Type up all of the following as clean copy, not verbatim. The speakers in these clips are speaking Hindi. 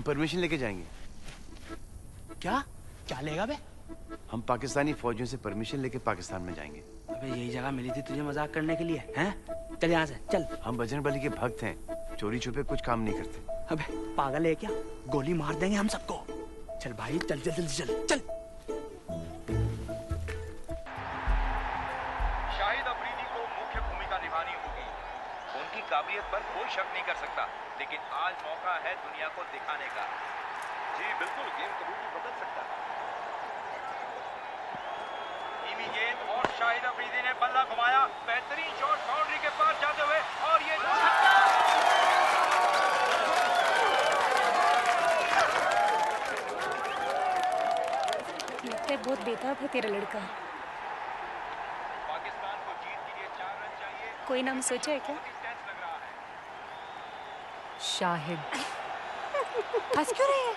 परमिशन लेके जाएंगे। क्या क्या लेगा बे? हम पाकिस्तानी फौजियों से परमिशन लेके पाकिस्तान में जाएंगे। अबे यही जगह मिली थी तुझे मजाक करने के लिए, हैं? चल यहाँ से चल। हम बजरंगबली के भक्त हैं, चोरी छुपे कुछ काम नहीं करते। अबे पागल है क्या? गोली मार देंगे हम सबको। चल भाई चल चल जल्दी चल चल। शाहिद अफरीदी को मुख्य भूमिका निभानी होगी। उनकी काबिलियत पर कोई शक नहीं कर सकता, लेकिन आज मौका है दुनिया को दिखाने का। जी बिल्कुल, गेम कभी भी बदल सकता है। धीमी गेंद और शाहिद अफरीदी ने बल्ला घुमाया। बेहतरीन शॉट बाउंड्री के पास जाते हुए, और ये लगता है बहुत बेताब है तेरा लड़का। पाकिस्तान को जीत के लिए 4 रन चाहिए। कोई नाम सोचा है क्या? टेंस लग रहा है। शाहिद। हंस क्यों रही है?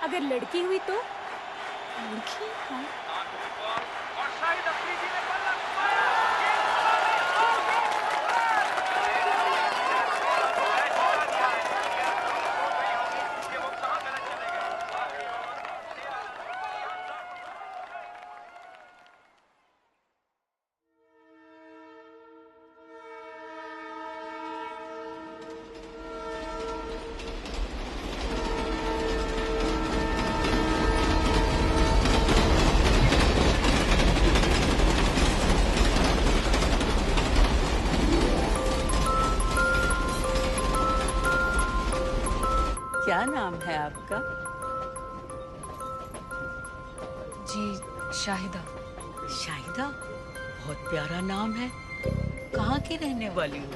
अगर लड़की हुई तो? लड़की? हाँ। और शाहिद अफरीदी ने बल्ला घुमाया। ये वो कहां गलत चले गए। क्या नाम है आपका? जी शाहिदा। शाहिदा, बहुत प्यारा नाम है। कहाँ की रहने वाली हो?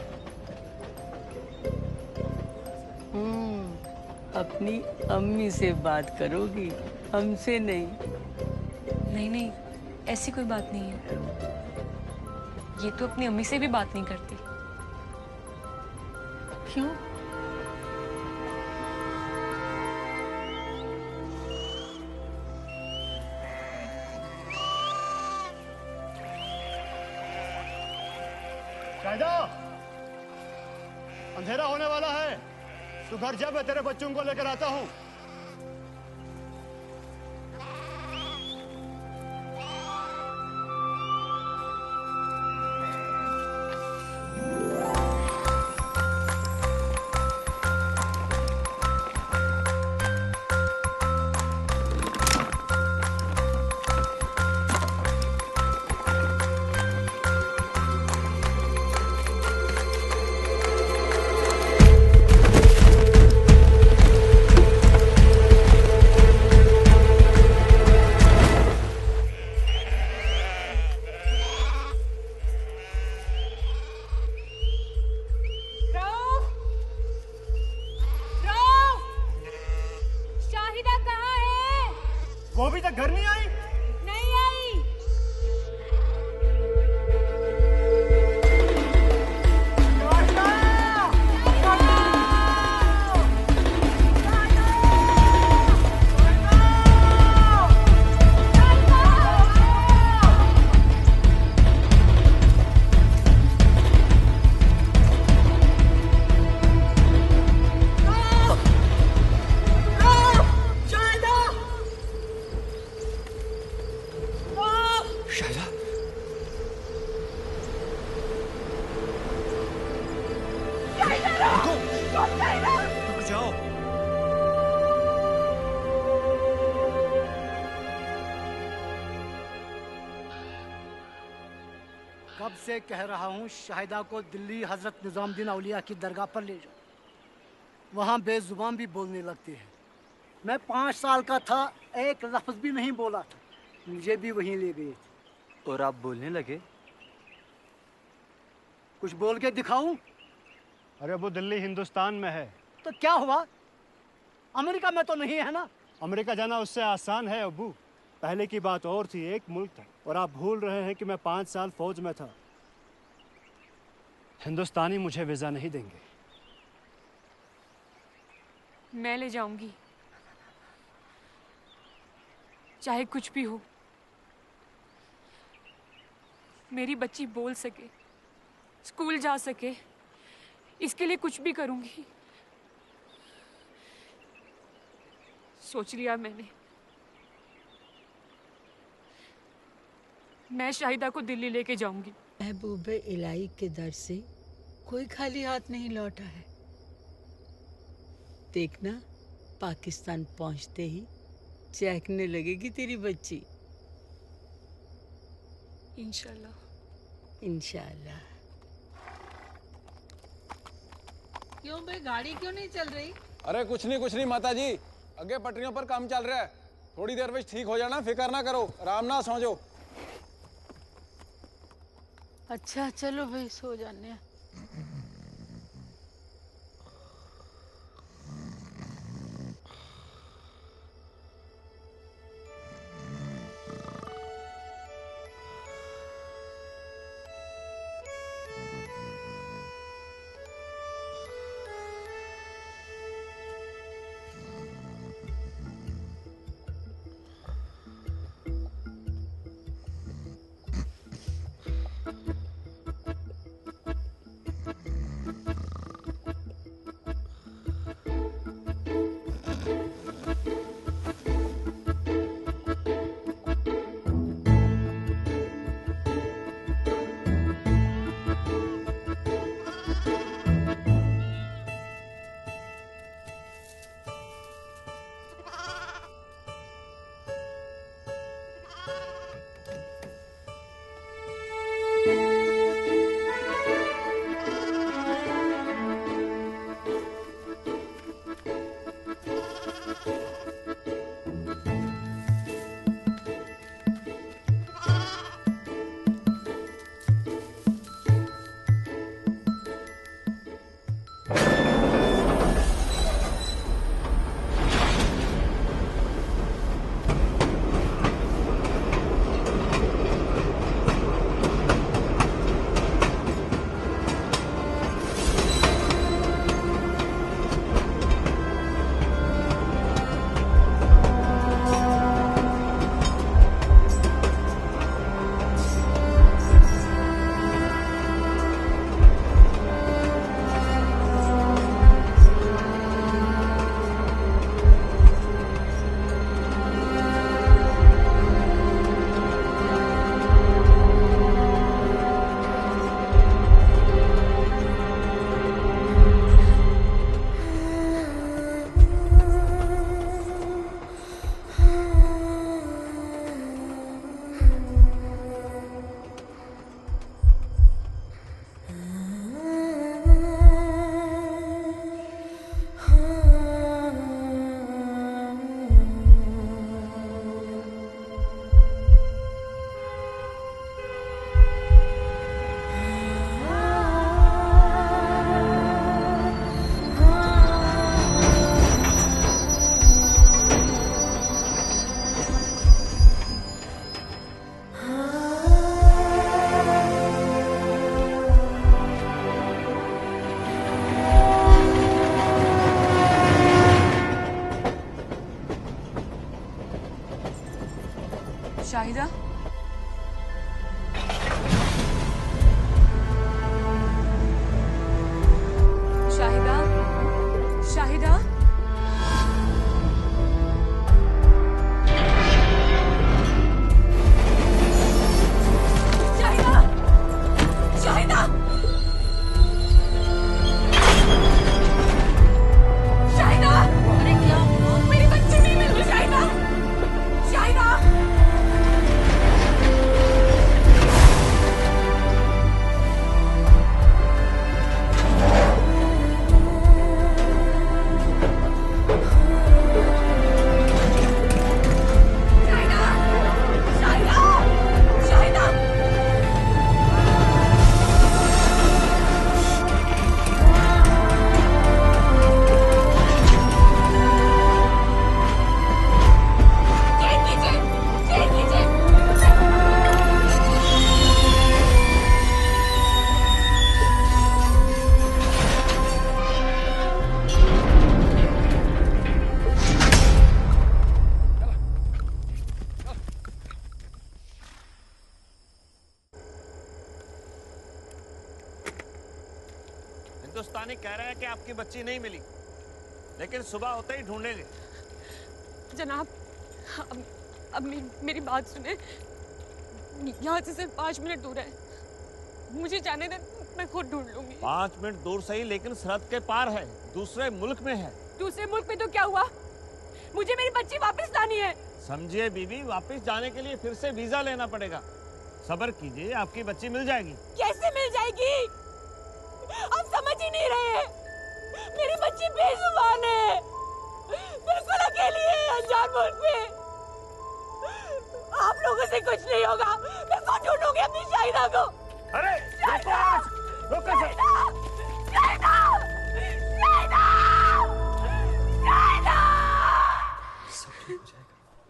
अपनी अम्मी से बात करोगी, हमसे नहीं। नहीं नहीं, ऐसी कोई बात नहीं है। ये तो अपनी अम्मी से भी बात नहीं करती। क्यों? शाहिदा, अंधेरा होने वाला है। तू घर जा, मैं तेरे बच्चों को लेकर आता हूँ। वो अभी तक घर नहीं आई? नहीं आई। कब से कह रहा हूँ शाहिदा को दिल्ली हजरत निजामुद्दीन औलिया की दरगाह पर ले जाओ। वहाँ बेजुबान भी बोलने लगती है। मैं 5 साल का था, एक लफ्ज भी नहीं बोला था, मुझे भी वहीं ले गए थे। और आप बोलने लगे? कुछ बोल के दिखाऊं? अरे वो दिल्ली हिंदुस्तान में है। तो क्या हुआ? अमेरिका में तो नहीं है ना? अमेरिका जाना उससे आसान है अब्बू। पहले की बात और थी, एक मुल्क था, और आप भूल रहे हैं कि मैं 5 साल फौज में था। हिंदुस्तानी मुझे वीजा नहीं देंगे। मैं ले जाऊंगी, चाहे कुछ भी हो। मेरी बच्ची बोल सके, स्कूल जा सके, इसके लिए कुछ भी करूंगी। सोच लिया मैंने। मैं शाहिदा को दिल्ली लेके जाऊंगी। महबूबे इलाही के दर से कोई खाली हाथ नहीं लौटा है। देखना, पाकिस्तान पहुंचते ही चहकने लगेगी तेरी बच्ची। इंशाल्लाह। इंशाल्लाह। क्यों भाई, गाड़ी क्यों नहीं चल रही? अरे कुछ नहीं माता जी, अगे पटरियों पर काम चल रहा है। थोड़ी देर में ठीक हो जाना, फिक्र ना करो, आराम ना सो जाओ। अच्छा चलो भाई, सो जाने हैं। शाहिदा, शाहिदा, शाहिदा, शाहिदा, शाहिदा, शाहिदा, अरे क्या हुआ? मेरी बच्ची नहीं मिल रही। शाहिदा, शाहिदा, हिंदुस्तानी कह रहे हैं कि आपकी बच्ची नहीं मिली, लेकिन सुबह होते ही ढूंढेंगे। जनाब, अब मेरी बात सुने। यहाँ से सिर्फ 5 मिनट दूर है, मुझे जाने दे, मैं खुद ढूंढ लूंगी। 5 मिनट दूर सही, लेकिन सरहद के पार है, दूसरे मुल्क में है। दूसरे मुल्क में तो क्या हुआ? मुझे मेरी बच्ची वापस लानी है। समझिए बीबी, वापस जाने के लिए फिर से वीजा लेना पड़ेगा। सब्र कीजिए, आपकी बच्ची मिल जाएगी। कैसे मिल जाएगी? आप समझ ही नहीं रहे। मेरी बच्ची बेजुबान है, बिल्कुल अकेली है अनजान मुल्क में। आप लोगों से कुछ नहीं होगा, मैं खुद ढूंढूंगी अपनी शाहिदा को। अरे रुको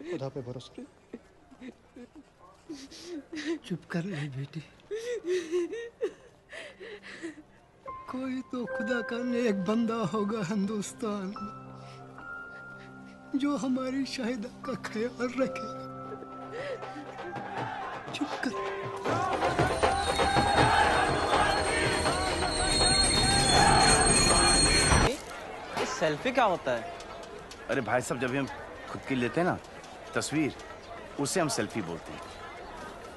खुदा पे भरोसा। चुप कर ले बेटी, कोई तो खुदा का नेक बंदा होगा हिंदुस्तान में जो हमारी शाहिदा का ख्याल रखेगा। चुप कर। ये सेल्फी क्या होता है? अरे भाई साहब, जब भी हम खुद की लेते हैं ना तस्वीर, उसे हम सेल्फी बोलते हैं।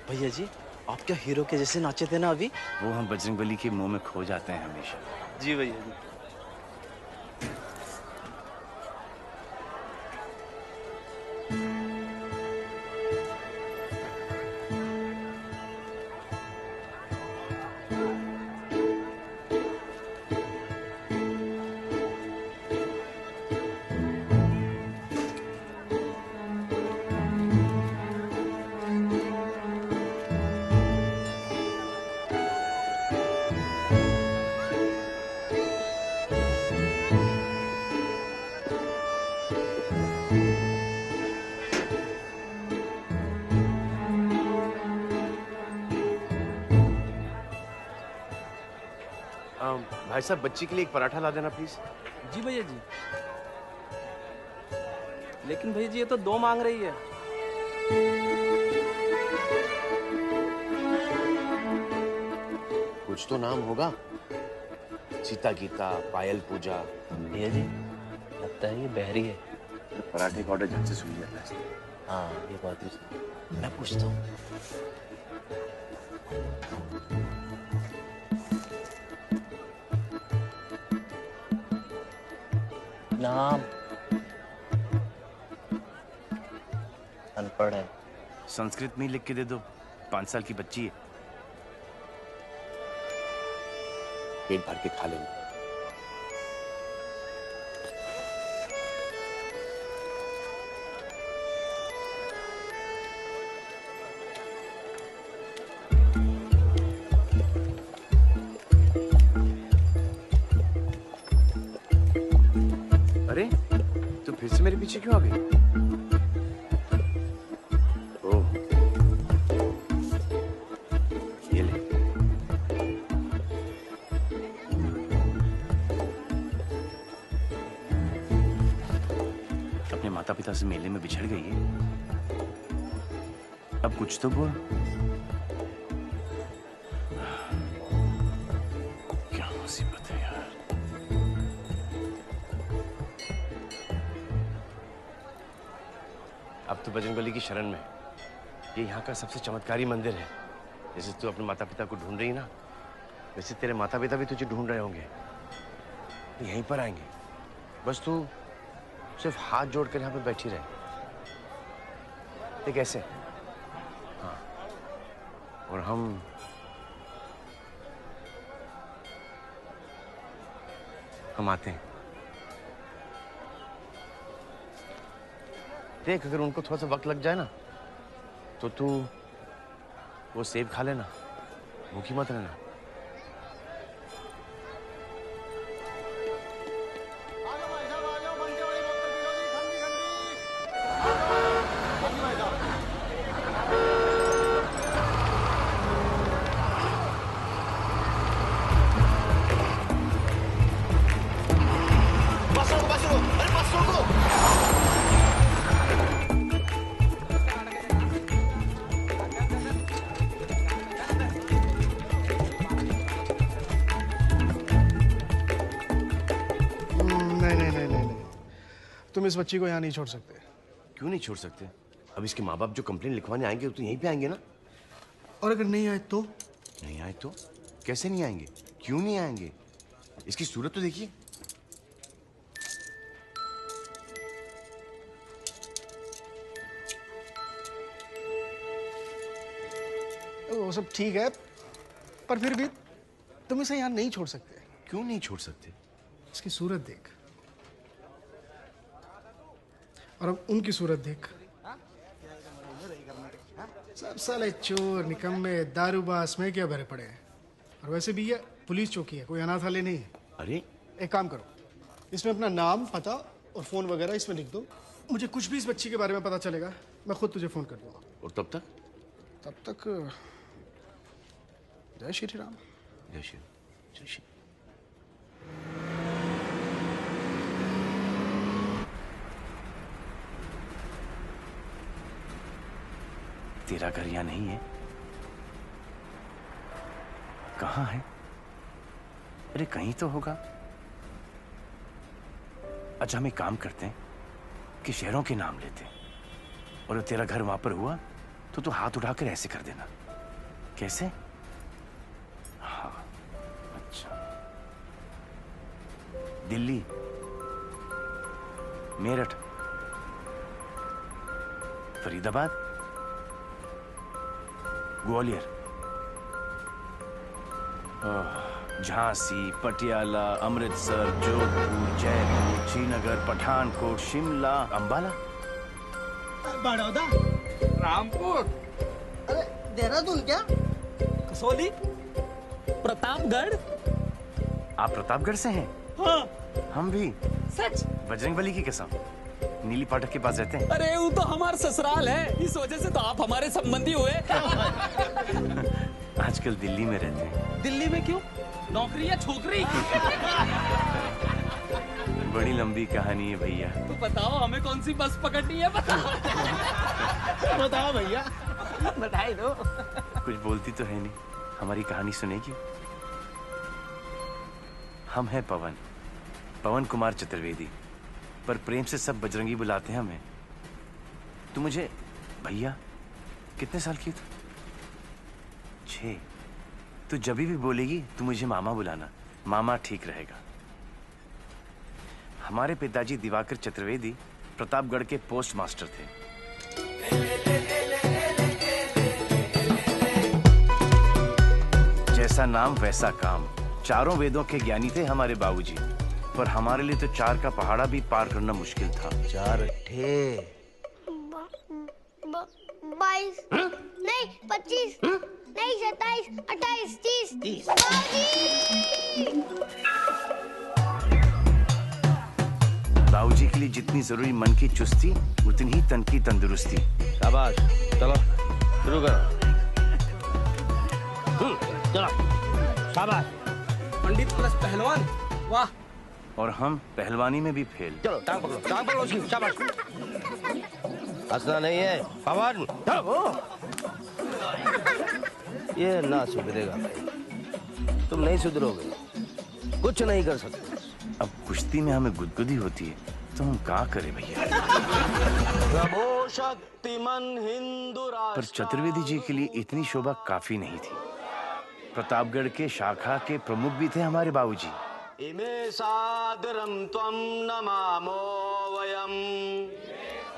भैया जी, आप क्या हीरो के जैसे नाचे थे ना अभी? वो हम बजरंगबली के मुंह में खो जाते हैं हमेशा। जी भैया जी। भाई साहब, बच्ची के लिए एक पराठा ला देना प्लीज। जी भैया जी। लेकिन भैया जी, ये तो 2 मांग रही है। कुछ तो नाम होगा, सीता गीता, पायल पूजा। भैया जी, लगता है ये बहरी है। पराठे का ऑर्डर झट से सुन जाता है। हाँ, ये बात भी मैं पूछता हूँ। नाम अनपढ़ है। संस्कृत में ही लिख के दे दो, 5 साल की बच्ची है, पेट भर के खा लेंगे। अरे, तो फिर से मेरे पीछे क्यों आ गई? ओह, ये ले। अपने माता पिता से मेले में बिछड़ गई है, अब कुछ तो बोल। क्या मुसीबत है यार। अब तो बजरंगबली की शरण में। ये यहाँ का सबसे चमत्कारी मंदिर है। जैसे तू अपने माता पिता को ढूंढ रही ना, वैसे तेरे माता पिता भी तुझे ढूंढ रहे होंगे। यहीं पर आएंगे, बस तू सिर्फ हाथ जोड़कर यहाँ पे बैठी रहे। ये कैसे? हाँ, और हम आते हैं। देख, अगर उनको थोड़ा सा वक्त लग जाए ना, तो तू वो सेब खा लेना, भूखी मत रहना। तुम इस बच्ची को यहाँ नहीं छोड़ सकते। क्यों नहीं छोड़ सकते? अब इसके माँ बाप जो कंप्लेंट लिखवाने आएंगे तो यहीं पे आएंगे ना। और अगर नहीं आए तो? नहीं आए तो? कैसे नहीं आएंगे? क्यों नहीं आएंगे? इसकी सूरत तो देखिए। वो सब ठीक है, पर फिर भी तुम इसे यहाँ नहीं छोड़ सकते। क्यों नहीं छोड़ सकते? इसकी सूरत देख, और अब उनकी सूरत देख। सब साले चोर, निकम्मे, दारूबाज में क्या भरे पड़े हैं। और वैसे भी ये पुलिस चौकी है, कोई अनाथालय नहीं है। अरे एक काम करो, इसमें अपना नाम, पता और फोन वगैरह इसमें लिख दो। मुझे कुछ भी इस बच्ची के बारे में पता चलेगा, मैं खुद तुझे फोन कर दूंगा। और तब तक? तब तक जय श्री राम। जय श्री, जय श्री। तेरा घर यहाँ नहीं है? कहाँ है? अरे कहीं तो होगा। अच्छा हम एक काम करते हैं कि शहरों के नाम लेते हैं, और तेरा घर वहां पर हुआ तो तू हाथ उठाकर ऐसे कर देना। कैसे? हाँ अच्छा। दिल्ली, मेरठ, फरीदाबाद, ग्वालियर, झांसी, पटियाला, अमृतसर, जोधपुर, जयपुर, श्रीनगर, पठानकोट, शिमला, अंबाला, बड़ौदा, रामपुर, अरे देहरादून क्या? कसौली, प्रतापगढ़। आप प्रतापगढ़ से हैं? हाँ। हम भी। सच? बजरंगबली की कसम। नीली फाटक के पास रहते हैं। अरे वो तो हमारा ससुराल है, इस वजह से तो आप हमारे संबंधी हुए। आजकल दिल्ली में रहते हैं। दिल्ली में क्यों? नौकरी या छोकरी? बड़ी लंबी कहानी है भैया। तो बताओ हमें कौन सी बस पकड़नी है, बताओ। बताओ भैया, बधाई दो। कुछ बोलती तो है नहीं, हमारी कहानी सुनेगी? हम हैं पवन, पवन कुमार चतुर्वेदी, पर प्रेम से सब बजरंगी बुलाते हैं हमें। तू मुझे भैया कितने साल की तू? 6। तू जब भी बोलेगी तू मुझे मामा बुलाना, मामा ठीक रहेगा। हमारे पिताजी दिवाकर चतुर्वेदी प्रतापगढ़ के पोस्ट मास्टर थे। जैसा नाम वैसा काम, चारों वेदों के ज्ञानी थे हमारे बाबूजी, पर हमारे लिए तो 4 का पहाड़ा भी पार करना मुश्किल था। 4 थे 22 नहीं 25 नहीं 27 28 30 बाबूजी के लिए जितनी जरूरी मन की चुस्ती उतनी ही तन की तंदुरुस्ती। शाबाश, चलो शुरू करो। चलो शाबाश। पंडित प्लस पहलवान, वाह। और हम पहलवानी में भी फेल। चलो टांग पकड़ो उसकी, शाबाश। हंसना नहीं है, पवन चलो। ये ना सुधरेगा भाई, तुम नहीं सुधरोगे, कुछ नहीं कर सकते। अब कुश्ती में हमें गुदगुदी होती है तो हम क्या करें भैया? प्रभो शक्तिमान हिंदू राष्ट्र। पर चतुर्वेदी जी के लिए इतनी शोभा काफी नहीं थी। प्रतापगढ़ के शाखा के प्रमुख भी थे हमारे बाबूजी। इमे सादरम त्वं नमामो वयम।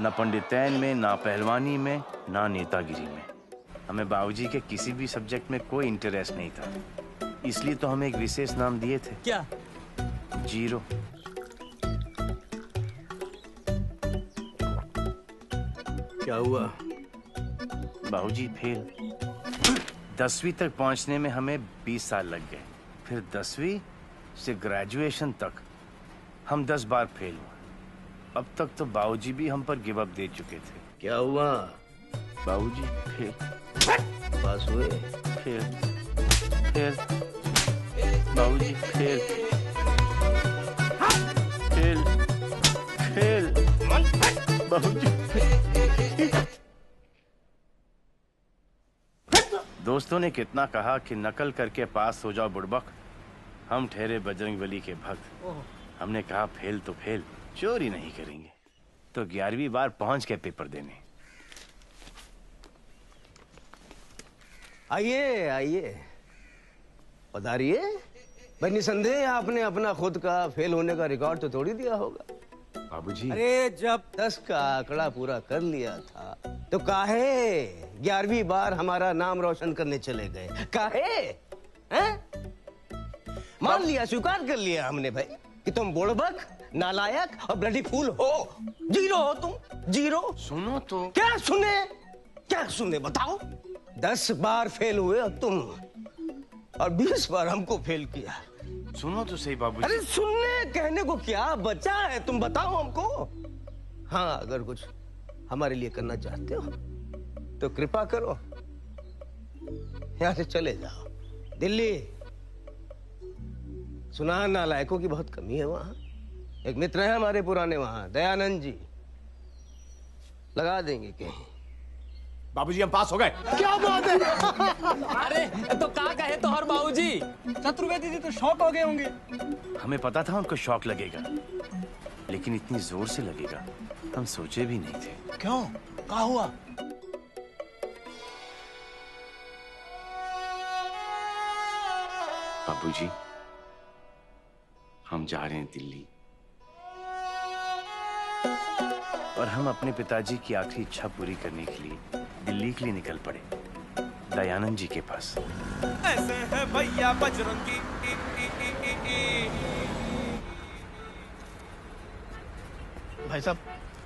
न पंडितैन में, ना पहलवानी में, ना नेतागिरी में। हमें बाबूजी के किसी भी सब्जेक्ट में कोई इंटरेस्ट नहीं था, इसलिए तो हमें एक विशेष नाम दिए थे। क्या? जीरो। क्या हुआ? बाबूजी फेल। 10वीं तक पहुंचने में हमें 20 साल लग गए, फिर 10वीं से ग्रेजुएशन तक हम 10 बार फेल हुए। अब तक तो बाबूजी भी हम पर गिव अप दे चुके थे। क्या हुआ? बाबूजी फेल। पास हुए? फेल। फेल। बाबूजी फेल। फेल। फेल। बाबूजी फेल। दोस्तों ने कितना कहा कि नकल करके पास हो जाओ बुड़बक, हम ठहरे बजरंगबली के भक्त। हमने कहा फेल तो फेल, चोरी नहीं करेंगे। तो 11वीं बार पहुंच गए पेपर देने। आइए आइए, पधारिए। भाई निसंदेह आपने अपना खुद का फेल होने का रिकॉर्ड तो तोड़ ही दिया होगा। बाबूजी, अरे जब 10 का आंकड़ा पूरा कर लिया था तो काहे 11वीं बार हमारा नाम रोशन करने चले गए? काहे? हैं? मान लिया, स्वीकार कर लिया हमने भाई कि तुम बुड़बक, नालायक और ब्लडी फूल हो। जीरो हो तुम, जीरो। सुनो तो। क्या सुने? क्या सुने बताओ? 10 बार फेल हुए अब तुम, और 20 बार हमको फेल किया। सुनो तो सही बाबूजी। अरे सुनने कहने को क्या बचा है, तुम बताओ हमको। हाँ, अगर कुछ हमारे लिए करना चाहते हो तो कृपा करो, यहां से चले जाओ दिल्ली। सुना नालायकों की बहुत कमी है वहां। एक मित्र है हमारे पुराने वहां, दयानंद जी, लगा देंगे कहीं। बाबूजी हम पास हो गए। क्या बात है? अरे तो क्या कहे तो हर बाबूजी, चतुर्वेदी जी तो शॉक हो गए होंगे। हमें पता था उनको शॉक लगेगा, लेकिन इतनी जोर से लगेगा हम सोचे भी नहीं थे। क्यों? क्या हुआ? बाबूजी, हम जा रहे हैं दिल्ली, और हम अपने पिताजी की आखिरी इच्छा पूरी करने के लिए दिल्ली के लिए निकल पड़े, दयानंद जी के पास। ऐसे है भैया बजरंगी। भाई साहब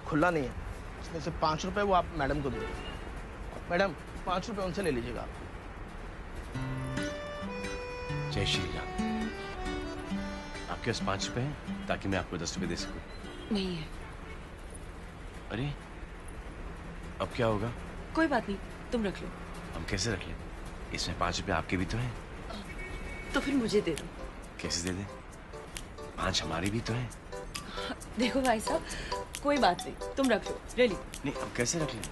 खुला नहीं है, इसमें से 5 रुपए वो आप मैडम को दे दो। मैडम 5 रुपए उनसे ले लीजिएगा। जय श्री राम। आपके पास 5 रुपए हैं ताकि मैं आपको 10 रुपए दे सकूं? नहीं है। अरे अब क्या होगा? कोई बात नहीं, तुम रख लो। हम कैसे रख लें? इसमें 5 रुपए आपके भी तो हैं। तो फिर मुझे दे दो। कैसे दे दें? 5 हमारे भी तो हैं। देखो भाई साहब, कोई बात नहीं, तुम रख लो, ले ली। नहीं, हम कैसे रख लें?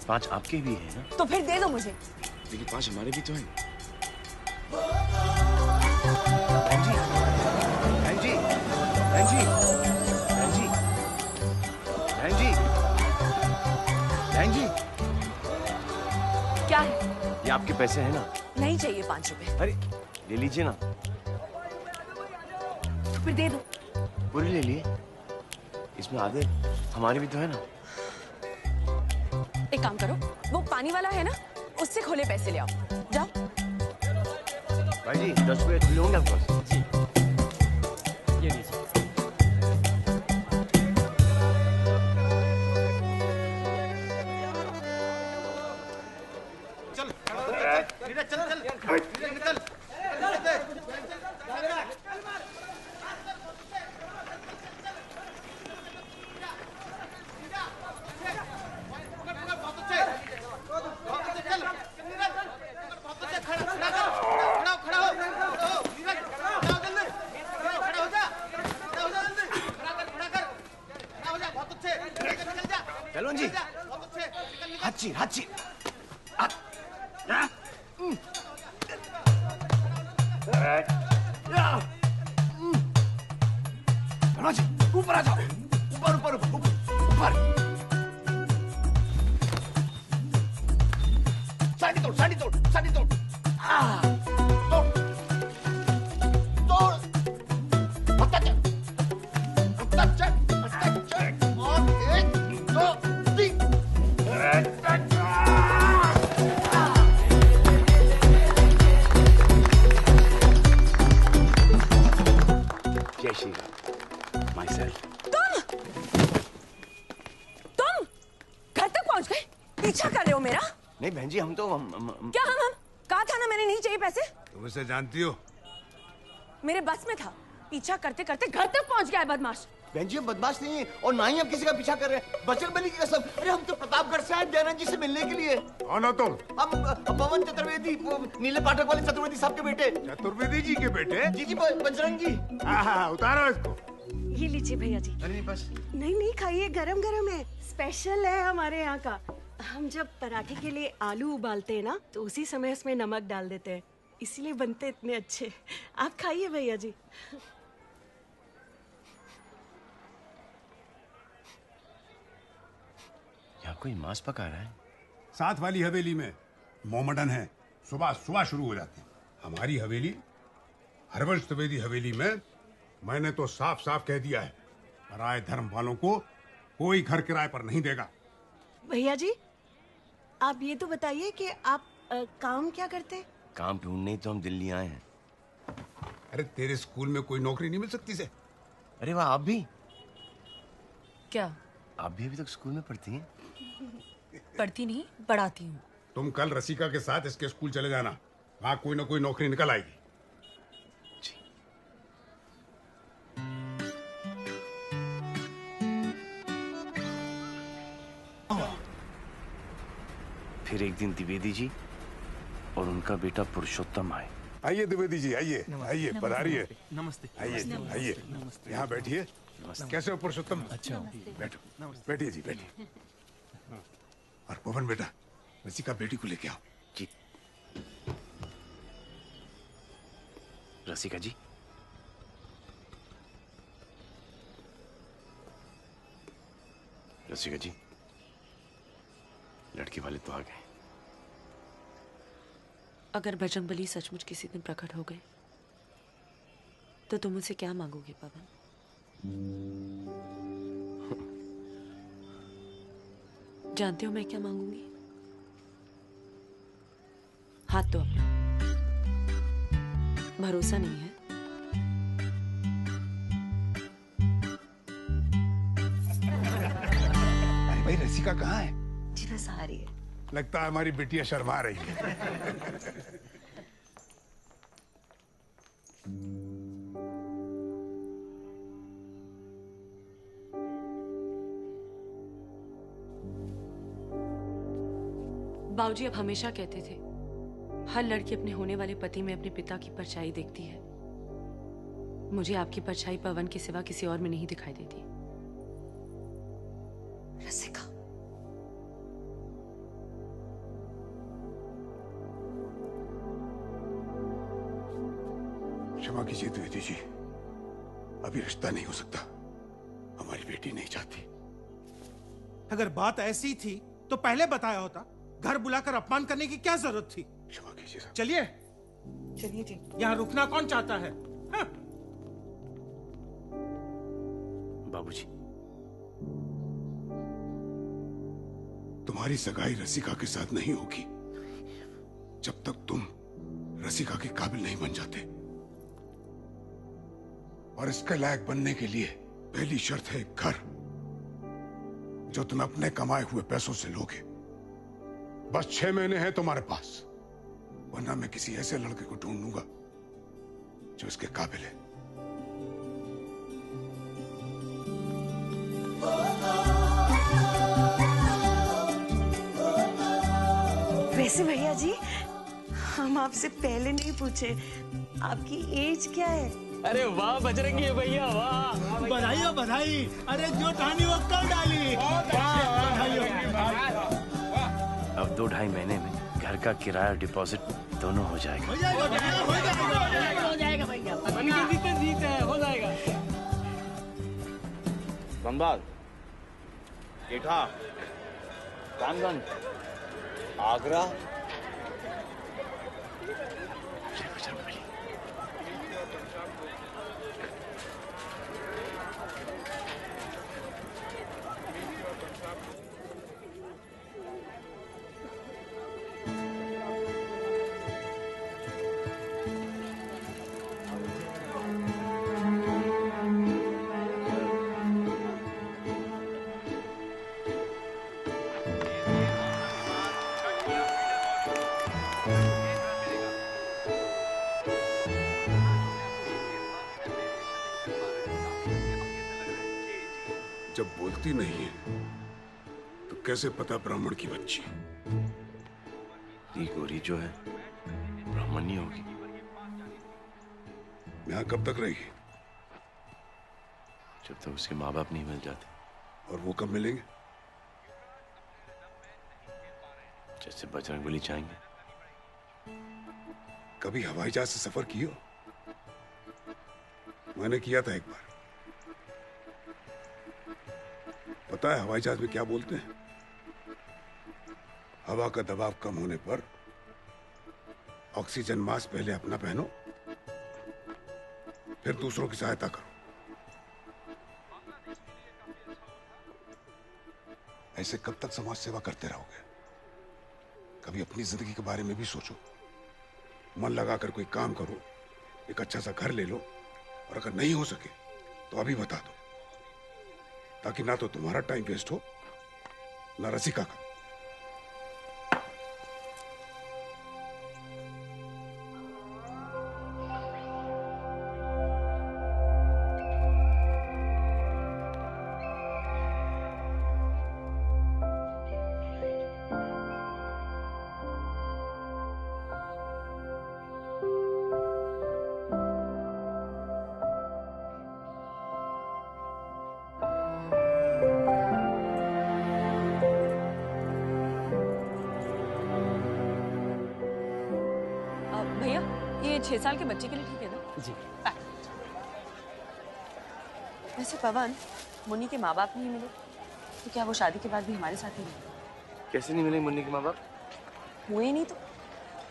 5 आपके भी हैं ना? तो फिर दे दो मुझे। लेकिन 5 हमारे भी तो हैं। बहन जी, बहन जी, बहन जी, बहन जी, बहन जी, क्या है? ये आपके पैसे हैं ना? नहीं चाहिए 5 रुपए। अरे ले लीजिए ना। तो फिर दे दो। पूरे ले लिए, इसमें आधे हमारे भी तो है ना। एक काम करो, वो पानी वाला है ना, उससे खोले पैसे ले आओ, जाओ। भाई जी 10 रुपए खुले होंगे आपके पास? जी, ये लीजिए। चलो जी, हाची हाची। ऊपर आ जाओ, ऊपर ऊपर ऊपर। साड़ी तोड़, साड़ी तोड़, साड़ी तोड़। तोड़, तोड़। हत्ता चल, हत्ता चल, हत्ता चल। और 1 2 3। जय श्री राम। My self. तुम घर तक पहुंच गए? पीछा कर रहे हो मेरा? नहीं बहन जी, हम तो क्या हम कहा था ना, मैंने नहीं चाहिए पैसे। तुम उसे जानती हो? मेरे बस में था, पीछा करते करते घर तक पहुंच गया है बदमाश। बहन जी हम बदमाश नहीं है, और ना ही हम किसी का पीछा कर रहे हैं। बजरंगबली की कसम। अरे हम तो प्रतापगढ़ से आए दयानंद जी से मिलने के लिए। कौन हो तुम? हम पवन चतुर्वेदी, नीले पाठक वाले चतुर्वेदी साहब के बेटे। चतुर्वेदी जी के बेटे? जी जी, बजरंगी। हाँ, उतारो इसको। ये लीजिए भैया जी। अरे नहीं बस। नहीं नहीं खाइए, गरम गरम है, स्पेशल है हमारे यहाँ का। हम जब पराठे के लिए आलू उबालते हैं ना, तो उसी समय इसमें नमक डाल देते हैं, इसीलिए बनते इतने अच्छे। आप खाइए भैया जी। कोई मांस पका रहा है? साथ वाली हवेली में मोमडन है, सुबह सुबह शुरू हो जाते हैं। हमारी हवेली हरवंश द्विवेदी हवेली में मैंने तो साफ साफ कह दिया है, पराये धर्म वालों को कोई घर किराए पर नहीं देगा। भैया जी, आप ये तो बताइए कि आप काम क्या करते हैं? काम ढूंढने ही तो हम दिल्ली आए हैं। अरे तेरे स्कूल में कोई नौकरी नहीं मिल सकती से? अरे वाह, आप भी? क्या? आप भी अभी तक स्कूल में पढ़ती हैं? पढ़ती नहीं, पढ़ाती हूँ। तुम कल रसिका के साथ इसके स्कूल चले जाना, वहां कोई ना कोई नौकरी निकल आएगी। फिर एक दिन द्विवेदी जी और उनका बेटा पुरुषोत्तम आए। आइए द्विवेदी जी, आइए आइए, पधारिए। नमस्ते। आइए आइए, यहाँ बैठिए। कैसे हो पुरुषोत्तम? अच्छा, बैठो, बैठिए जी, बैठिए। और पवन बेटा, रसिका बेटी को लेके आओ। जी। रसिका जी, रसिका जी, लड़के वाले तो आ गए। अगर बजरंगबली सचमुच किसी दिन प्रकट हो गए तो तुम मुझसे क्या मांगोगे पवन? जानते हो मैं क्या मांगूंगी? हाथ दो अपना। भरोसा नहीं है? अरे भाई, रसिका कहाँ है? जी बस आ रही है। लगता है हमारी बिटिया शर्मा रही है। बाबूजी अब हमेशा कहते थे, हर लड़की अपने होने वाले पति में अपने पिता की परछाई देखती है। मुझे आपकी परछाई पवन के सिवा किसी और में नहीं दिखाई देती। रसिका, क्षमा कीजिए द्विवेदी जी, अभी रिश्ता नहीं हो सकता। हमारी बेटी नहीं चाहती। अगर बात ऐसी थी तो पहले बताया होता। घर बुलाकर अपमान करने की क्या जरूरत थी? क्षमा कीजिए साहब। चलिए चलिए जी। यहाँ रुकना कौन चाहता है? हाँ? बाबूजी, तुम्हारी सगाई रसिका के साथ नहीं होगी जब तक तुम रसिका के काबिल नहीं बन जाते। और इसके लायक बनने के लिए पहली शर्त है एक घर, जो तुम अपने कमाए हुए पैसों से लोगे। बस 6 महीने हैं तुम्हारे पास, वरना मैं किसी ऐसे लड़के को ढूंढ लूंगा जो इसके काबिल है। वैसे भैया जी, हम आपसे पहले नहीं पूछे, आपकी एज क्या है? अरे वाह बजरंगी भैया, वाह! बधाई हो बधाई। अरे जो ठानी वो कल डाली। बधाई हो। अब 2-2.5 महीने में घर का किराया डिपॉजिट दोनों हो जाएगा। हो जाएगा भैया, जीते हैं, हो जाएगा। धनबाद, एठा, कानगंज, आगरा। जब बोलती नहीं है तो कैसे पता ब्राह्मण की बच्ची? ये गोरी जो है ब्राह्मण नहीं होगी। यहाँ कब तक रहेगी? जब तक उसके माँ बाप नहीं मिल जाते। और वो कब मिलेंगे? जैसे बजरंगबली चाहेंगे। कभी हवाई जहाज से सफर किए हो? मैंने किया था एक बार। पता है हवाई जहाज में क्या बोलते हैं? हवा का दबाव कम होने पर ऑक्सीजन मास्क पहले अपना पहनो, फिर दूसरों की सहायता करो। ऐसे कब तक समाज सेवा करते रहोगे? कभी अपनी जिंदगी के बारे में भी सोचो। मन लगाकर कोई काम करो, एक अच्छा सा घर ले लो, और अगर नहीं हो सके तो अभी बता दो, ताकि ना तो तुम्हारा टाइम वेस्ट हो ना रसिका का। भैया ये 6 साल के बच्चे के लिए ठीक है ना? जी। वैसे पवन, मुन्नी के माँ बाप नहीं मिले तो क्या वो शादी के बाद भी हमारे साथ ही रहेंगे? कैसे नहीं मिलेंगे मुन्नी के माँ बाप? हुए नहीं तो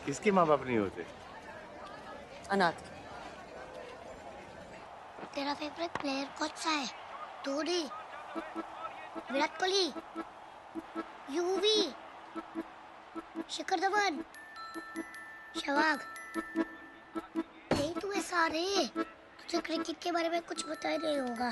किसके माँ बाप नहीं होते? अनाथ। तेरा फेवरेट प्लेयर कौन सा है? धोनी, विराट कोहली, युवी, शिखर धवन, सहवाग? नहीं तू है सारे, तुझे क्रिकेट के बारे में कुछ पता ही नहीं होगा।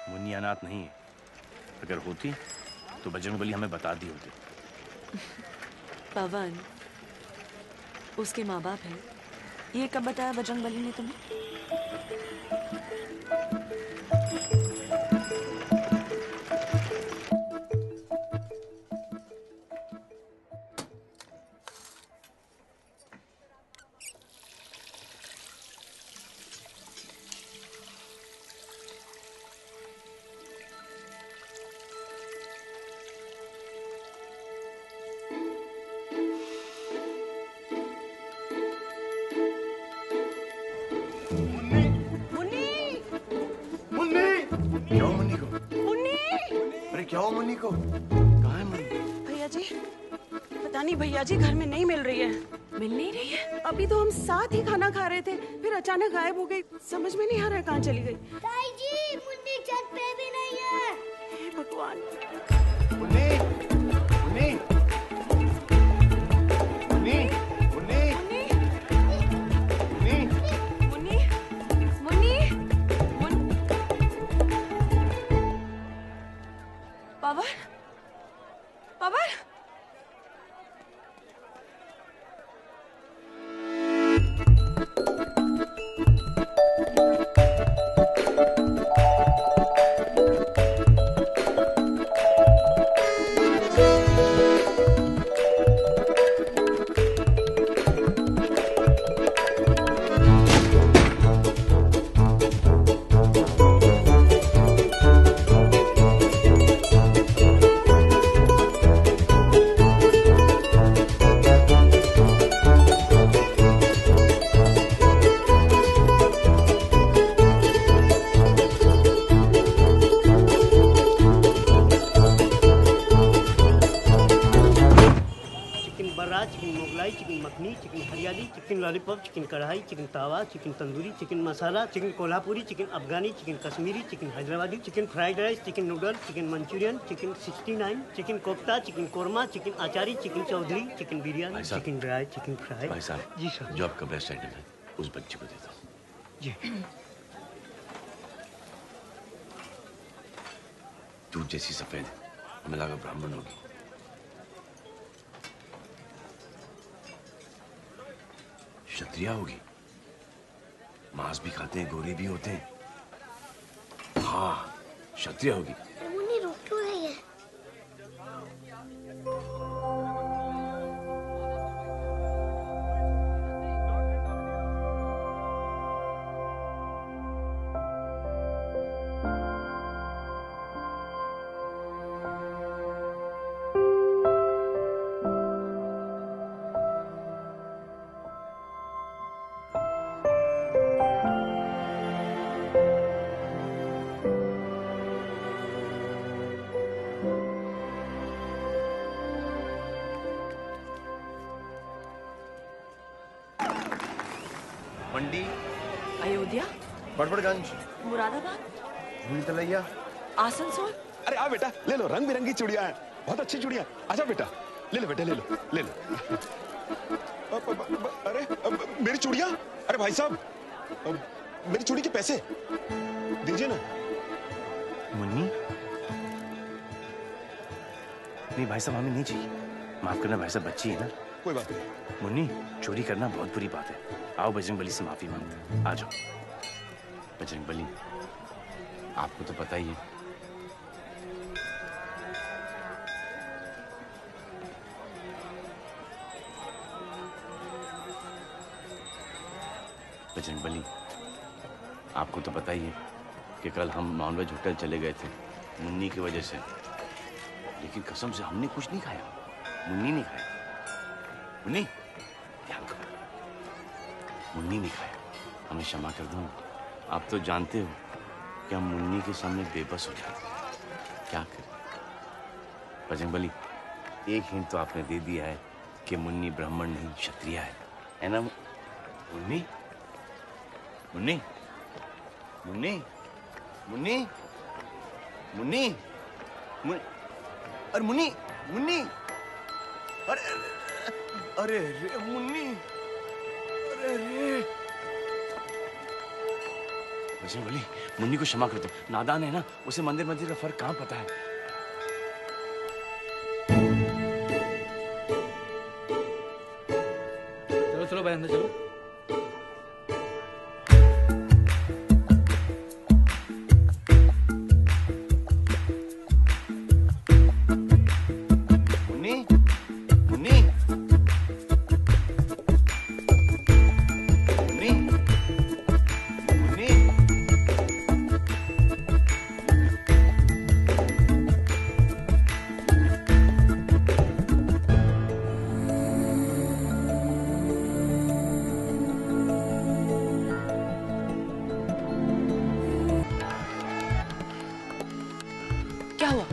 मुन्नी अनाथ नहीं है। अगर होती तो बजरंगबली हमें बता दी होती। पवन, उसके माँ बाप है, ये कब बताया बजरंगबली ने तुम्हें? क्या हुआ मुन्नी को? कहाँ है मुन्नी? भैया जी, पता नहीं भैया जी घर में नहीं मिल रही है। मिल नहीं रही है? अभी तो हम साथ ही खाना खा रहे थे, फिर अचानक गायब हो गई। समझ में नहीं आ रहा है कहाँ चली गई। ताई जी, मुन्नी छत पे भी नहीं है। हे भगवान। Munni, Munni, Munni, Munni, Munni, Munni, Pavan, Pavan, chicken lollipop, chicken kadai, chicken tawa, chicken tandoori, chicken masala, chicken Kolhapuri, chicken Afghani, chicken Kashmiri, chicken Hyderabadi, chicken fried rice, chicken noodles, chicken Manchurian, chicken 69, chicken kofta, chicken korma, chicken achari, chicken Chaudhary, chicken biryani, chicken dry, chicken fry. भाई साहब, जी सर। जो आपका बेस्ट आइटम है उस बच्चे को देता हूँ। जी। दूध जैसी सफेद, हमें लगा ब्राह्मण होगी। क्षत्रिया होगी, मांस भी खाते हैं, गोरे भी होते हैं। हाँ, क्षत्रिया होगी। मुन्नी रोक क्यों रही है? मंडी, अयोध्या, बड़बड़गंज, मुरादाबाद, भूल तलैया, आसनसोल। अरे आ बेटा, ले लो, रंग बिरंगी चूड़ियां हैं, बहुत अच्छी चूड़ियां। आजा बेटा, ले लो बेटा, ले लो, ले लो। अरे मेरी चूड़ियां, अरे भाई साहब, मेरी चूड़ी के पैसे दीजिए ना। मुन्नी, नहीं भाई साहब हमें नहीं चाहिए, माफ करना भाई साहब, बच्ची है ना। कोई बात नहीं। मुन्नी, चोरी करना बहुत बुरी बात है। आओ बजरंग बली से माफी मांगते, आ जाओ। बजरंग बली, आपको तो पता ही है बजरंग बली, आपको तो पता ही है कि कल हम नॉनवेज होटल चले गए थे मुन्नी की वजह से, लेकिन कसम से हमने कुछ नहीं खाया, मुन्नी ने खाया। मुन्नी, ध्यान करो, मुन्नी ने खाया, हमें क्षमा कर दो। आप तो जानते हो कि हम मुन्नी के सामने बेबस हो जाते हैं, क्या करें। बजरंग बली, एक हिंट तो आपने दे दिया है कि मुन्नी ब्राह्मण नहीं क्षत्रिय है ना मुन्नी? मुन्नी, मुन्नी, मुन्नी, मुन्नी, अरे मुन्नी, मुन्नी, अरे अरे रे मुन्नी, अरे रे। बजरंग बली, मुन्नी को क्षमा कर दो, नादान है ना, उसे मंदिर मंदिर का फर्क कहाँ पता है। चलो चलो भाई अंदर चलो। क्या हुआ?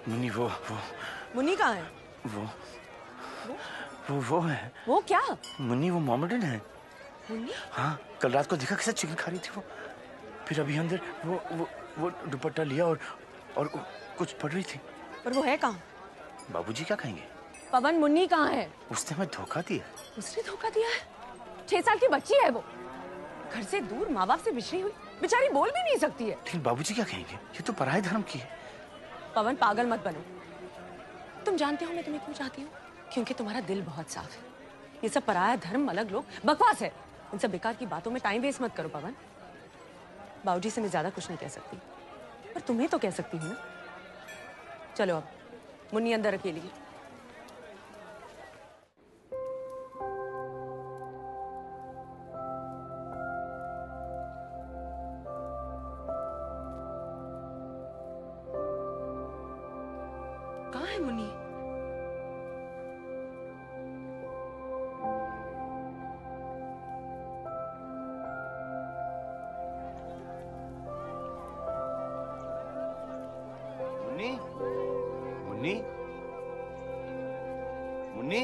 मुन्नी, वो मुन्नी कहाँ है? वो है। वो क्या? मुन्नी, वो मोहम्मदन है। मुन्नी? हाँ, कल रात को देखा कैसे चिकन खा रही थी वो, फिर अभी अंदर वो दुपट्टा लिया और कुछ पढ़ रही थी। पर वो है कहाँ? बाबूजी क्या कहेंगे? पवन, मुन्नी कहाँ है? उसने हमें धोखा दिया। उसने धोखा दिया है? 6 साल की बच्ची है वो, घर से दूर, माँ बाप से बिछड़ी हुई, बेचारी बोल भी नहीं सकती है। लेकिन बाबूजी क्या कहेंगे? ये तो पराये धर्म की है। पवन, पागल मत बनो। तुम जानते हो मैं तुम्हें क्यों चाहती हूँ? क्योंकि तुम्हारा दिल बहुत साफ है। ये सब पराया धर्म, अलग लोग, बकवास है। इन सब बेकार की बातों में टाइम वेस्ट मत करो पवन। बाबूजी से मैं ज्यादा कुछ नहीं कह सकती, पर तुम्हें तो कह सकती हूँ ना। चलो अब, मुन्नी अंदर अकेली है। कहाँ है मुन्नी? मुन्नी, मुन्नी, मुन्नी,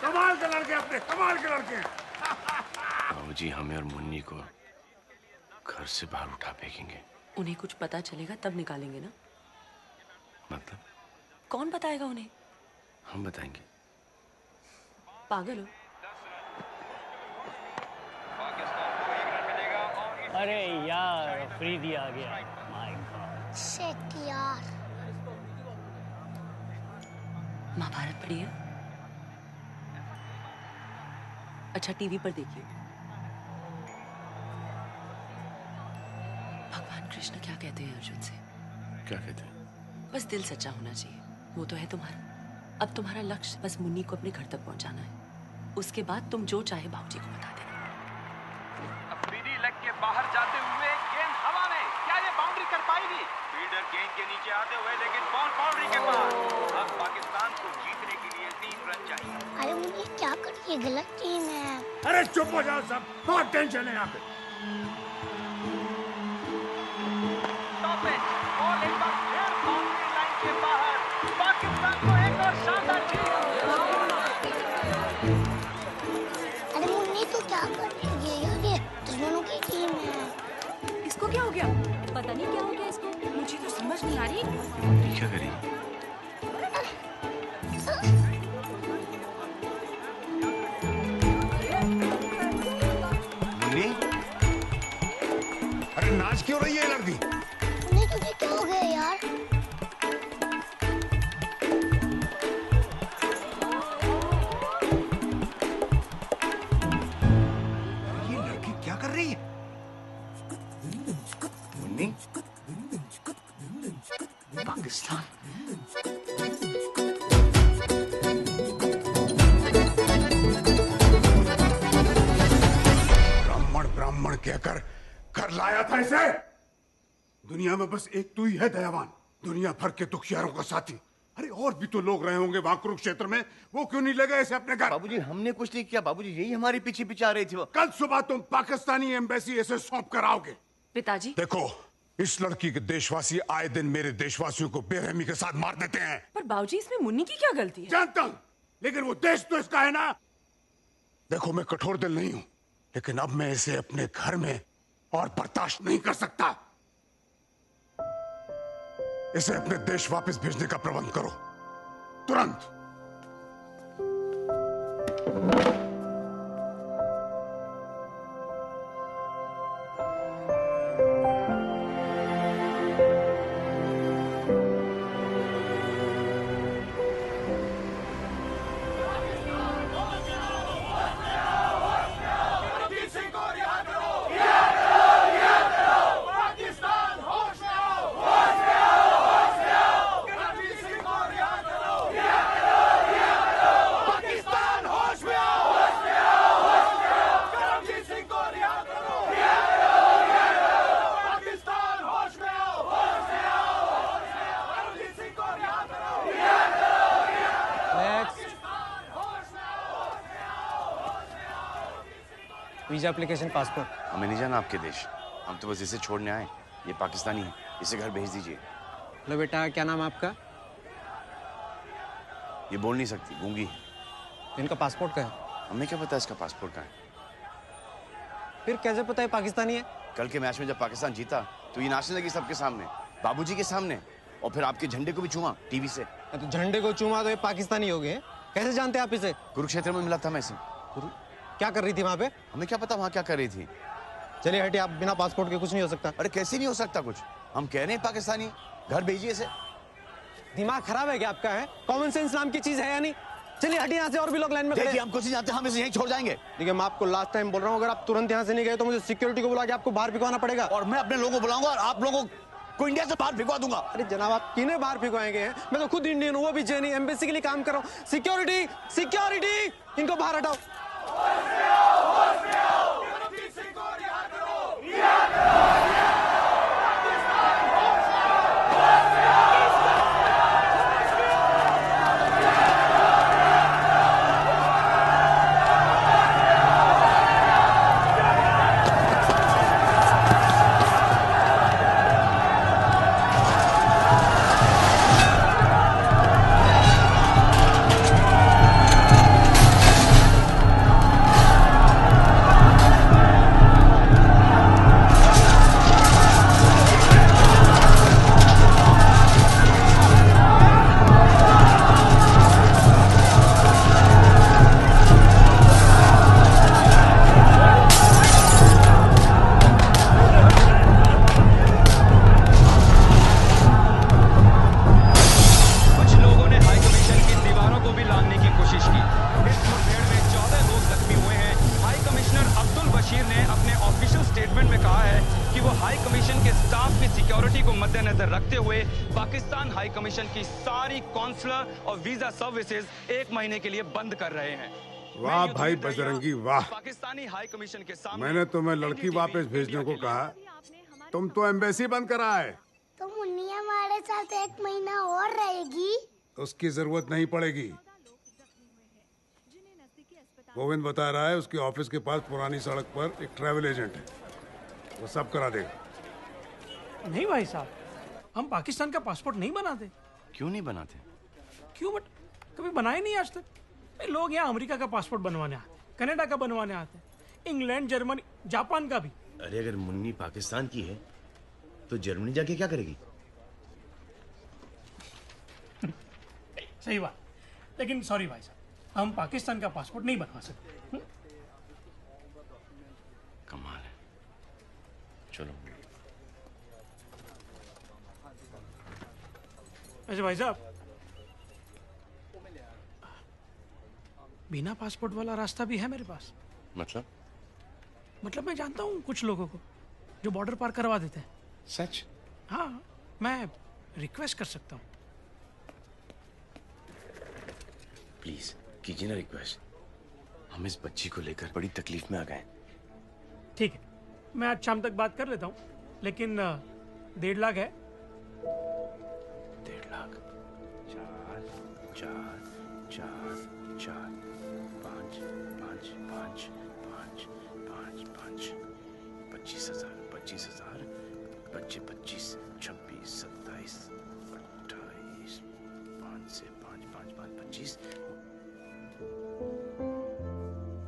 कमाल के लड़के अपने, कमाल के लड़के। बाबूजी हमें और मुन्नी को घर से बाहर उठा फेंकेंगे। उन्हें कुछ पता चलेगा तब निकालेंगे ना? मतलब? कौन बताएगा उन्हें? हम बताएंगे। पागल हो? अरे यार अफरीदी आ गया। My God. शिट यार। महाभारत पढ़ी है? अच्छा टीवी पर देखिए। भगवान कृष्ण क्या कहते हैं अर्जुन से? क्या कहते हैं? बस दिल सच्चा होना चाहिए, वो तो है तुम्हारा। अब तुम्हारा लक्ष्य बस मुन्नी को अपने घर तक पहुंचाना है। उसके बाद तुम जो चाहे बाबूजी को बता देना। अफरीदी लेग के बाहर जाते हुए गेंद हवा में, क्या ये बाउंड्री कर पाएगी? फील्डर गेंद के नीचे आते हुए, लेकिन बॉल बाउंड्री के पार। अब पाकिस्तान को जीतने के लिए 3 रन चाहिए। अरे मुन्नी क्या कर रही है, गलत टीम है। अरे चुप हो जाओ सब, बहुत टेंशन है यहाँ पे। Stop it. बॉल एक बार फिर बाउंड्री लाइन के बाहर। पाकिस्तान को एक और शानदार जीत। अरे मुन्नी तू क्या कर रही है, ये दुश्मनों की टीम है। इसको क्या हो गया? पता नहीं क्या हो गया इसको, मुझे तो समझ नहीं आ रही। ये क्या करेगी? मुन्नी, अरे नाच क्यों रही है लड़की? मुन्नी तुझे क्या हो गया यार? ये लड़की क्या कर रही है? मुन्नी, पाकिस्तान। ब्राह्मण ब्राह्मण कहकर घर लाया था इसे। दुनिया में बस एक तू ही है दयावान, दुनिया भर के दुखियारों का साथी। अरे और भी तो लोग रहे होंगे वहां कुरुक्षेत्र में, वो क्यों नहीं ले गए इसे अपने घर? बाबूजी हमने कुछ नहीं किया बाबूजी, यही हमारे पीछे पीछे आ रही थी वो। कल सुबह तुम पाकिस्तानी एम्बेसी इसे सौंप कर आओगे। पिताजी देखो, इस लड़की के देशवासी आए दिन मेरे देशवासियों को बेरहमी के साथ मार देते हैं। पर बाबूजी इसमें मुन्नी की क्या गलती है? जानता हूं, लेकिन वो देश तो इसका है ना। देखो मैं कठोर दिल नहीं हूं, लेकिन अब मैं इसे अपने घर में और बर्दाश्त नहीं कर सकता। इसे अपने देश वापस भेजने का प्रबंध करो, तुरंत। Visa application passport. हमें नहीं जाना आपके देश, हम तो बस इसे छोड़ने आए। ये पाकिस्तानी है, इसे घर भेज दीजिए। हेलो बेटा, क्या नाम है आपका? ये बोल नहीं सकती, गूंगी है। इनका पासपोर्ट का है? हमें क्या पता इसका पासपोर्ट कहाँ है? फिर कैसे पता है पाकिस्तानी है? कल के मैच में जब पाकिस्तान जीता तो ये नाचने लगी सबके सामने, बाबूजी के सामने, और फिर आपके झंडे को भी छुआ टीवी से। तो झंडे को चूमा तो ये पाकिस्तानी हो गए। कैसे जानते हैं आप इसे? कुरुक्षेत्र में मिला था मैं इसे। क्या कर रही थी वहाँ पे? हमें क्या पता वहाँ क्या कर रही थी। चलिए हटिए, आप बिना पासपोर्ट के कुछ नहीं हो सकता। अरे कैसे नहीं हो सकता कुछ? हम कह रहे हैं पाकिस्तानी, घर भेजिए इसे। दिमाग खराब है क्या आपका? है कॉमन सेंस नाम की चीज है या नहीं? चलिए हटिए यहाँ से, और भी लोग लाइन में खड़े हैं। हम कुछ नहीं जानते, हम इसे यहीं छोड़ जाएंगे। देखिए मैं आपको लास्ट टाइम बोल रहा हूँ, अगर आप तुरंत यहाँ से नहीं गए तो मुझे सिक्योरिटी को बुला के आपको बाहर भिगवाना पड़ेगा। और मैं अपने लोगों को बुलाऊंगा और आप लोगों को इंडिया से बाहर भिगवा दूंगा। अरे जनाब, आप किन्हें बाहर भिगवाएंगे हैं? मैं तो खुद इंडियन हूँ, वो भी जेनी एम्बेसी के लिए काम कर रहा हूँ। सिक्योरिटी, सिक्योरिटी, इनको बाहर हटाओ। पाकिस्तान हाई कमीशन की सारी कॉन्सुलर और वीजा सर्विसेज 1 महीने के लिए बंद कर रहे हैं। वाह भाई बजरंगी वाह। पाकिस्तानी हाई कमीशन के सामने मैंने तुम्हें लड़की वापस भेजने को कहा, तुम तो एम्बेसी बंद करा है। तो मुन्नी हमारे साथ 1 महीना और रहेगी। उसकी जरूरत नहीं पड़ेगी। गोविंद बता रहा है उसके ऑफिस के पास पुरानी सड़क पर एक ट्रैवल एजेंट है, वो सब करा देगा। नहीं भाई साहब, हम पाकिस्तान का पासपोर्ट नहीं बनाते। क्यों नहीं बनाते? क्यों बट कभी बनाए नहीं आज तक। लोग यहाँ अमेरिका का पासपोर्ट बनवाने आते, कनाडा का बनवाने आते, इंग्लैंड, जर्मनी, जापान का भी। अरे अगर मुन्नी पाकिस्तान की है तो जर्मनी जाके क्या करेगी? सही बात, लेकिन सॉरी भाई साहब, हम पाकिस्तान का पासपोर्ट नहीं बनवा सकते। कमाल है। चलो। अच्छा भाई साहब, बिना पासपोर्ट वाला रास्ता भी है मेरे पास। मतलब मैं जानता हूँ कुछ लोगों को जो बॉर्डर पार करवा देते हैं। सच? हाँ, मैं रिक्वेस्ट कर सकता हूँ। प्लीज कीजिए ना रिक्वेस्ट। हम इस बच्ची को लेकर बड़ी तकलीफ में आ गए। ठीक है, मैं आज शाम तक बात कर लेता हूँ, लेकिन 1.5 लाख है। 1.5 लाख? 4 4 4 4 5 5 5 5 5 5 25,000 25,000 25 25 26 27 28 5 से 5 5 5 25।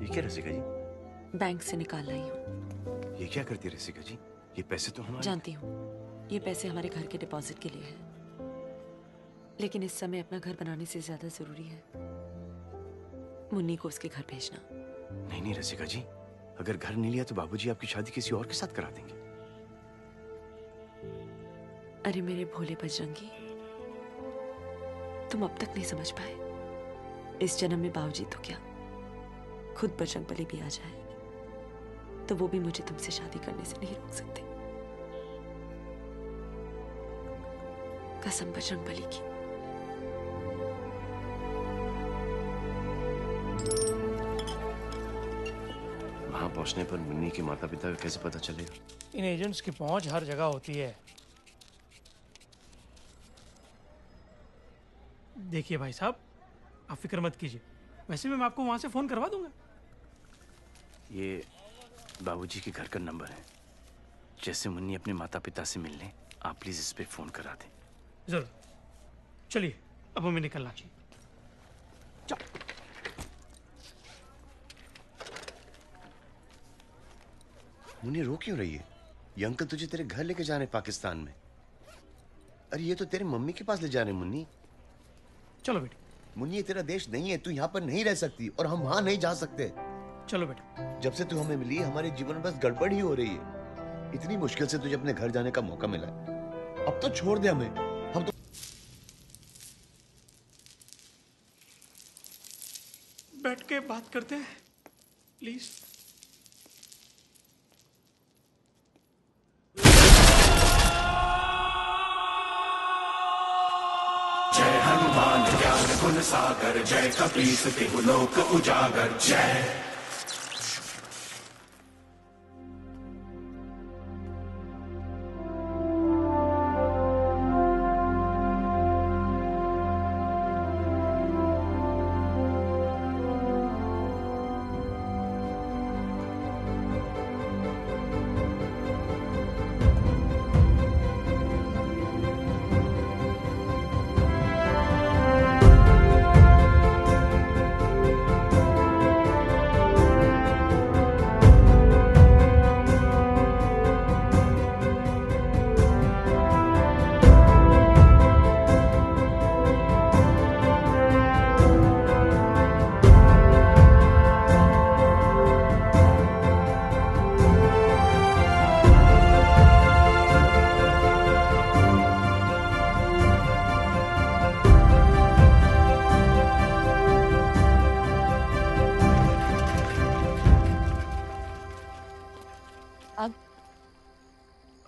ये क्या रसिका जी? बैंक से निकाल लाई हूँ। ये क्या करती है रसिका जी? ये पैसे तो हमारे। जानती हूँ, ये पैसे हमारे घर के डिपॉजिट के लिए है, लेकिन इस समय अपना घर बनाने से ज्यादा जरूरी है मुन्नी को उसके घर भेजना। नहीं नहीं रसिका जी, अगर घर नहीं लिया तो बाबूजी आपकी शादी किसी और के साथ करा देंगे। अरे मेरे भोले बजरंगी, तुम अब तक नहीं समझ पाए। इस जन्म में बाबूजी तो क्या, खुद बजरंगबली भी आ जाए तो वो भी मुझे तुमसे शादी करने से नहीं रोक सकते। कसम बजरंगबली की। वहां पहुंचने पर मुन्नी के माता पिता का कैसे पता चलेगा? इन एजेंट्स की पहुंच हर जगह होती है। देखिए भाई साहब, आप फिक्र मत कीजिए, वैसे मैं आपको वहां से फोन करवा दूंगा। ये बाबूजी के घर का नंबर है। जैसे मुन्नी अपने माता पिता से मिलने, आप प्लीज इस पे फोन करा दें। जरूर। चलिए, अब हमें निकलना चाहिए। मुन्नी रो क्यों रही है? ये अंकल तुझे तेरे घर लेके जा रहे हैं पाकिस्तान में। अरे ये तो तेरे मम्मी के पास ले जा रहे हैं मुन्नी। चलो बेटी। मुन्नी ये तेरा देश नहीं है, तू यहाँ पर नहीं रह सकती और हम वहां नहीं जा सकते। चलो बेटा। जब से तू हमें मिली हमारे जीवन में बस गड़बड़ ही हो रही है। इतनी मुश्किल से तुझे अपने घर जाने का मौका मिला है, अब तो छोड़ दे हमें। हम तो बैठ के बात करते हैं प्लीज। जय हनुमान ज्ञान गुण सागर, जय कपीस तिहु लोक उजागर, जय।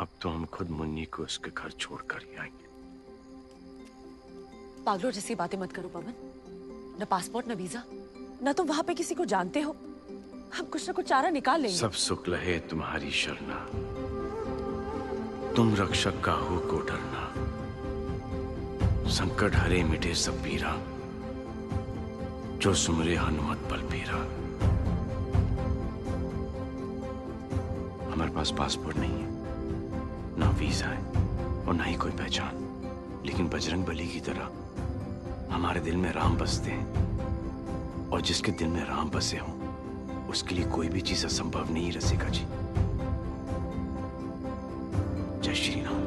अब तो हम खुद मुन्नी को उसके घर छोड़कर ही आएंगे। पागलों जैसी बातें मत करो पवन। न पासपोर्ट न वीजा, न तुम वहां पे किसी को जानते हो। हम कुछ न कुछ चारा निकाल लेंगे। सब सुख लहे तुम्हारी शरणा, तुम रक्षक काहू को डरना। संकट हरे मिटे सब पीरा, जो सुमरे हनुमत बल पीरा। हमारे पास पासपोर्ट नहीं है, ना वीजा है और ना ही कोई पहचान, लेकिन बजरंग बली की तरह हमारे दिल में राम बसते हैं। और जिसके दिल में राम बसे हों, उसके लिए कोई भी चीज असंभव नहीं रसिका जी। जय श्री राम।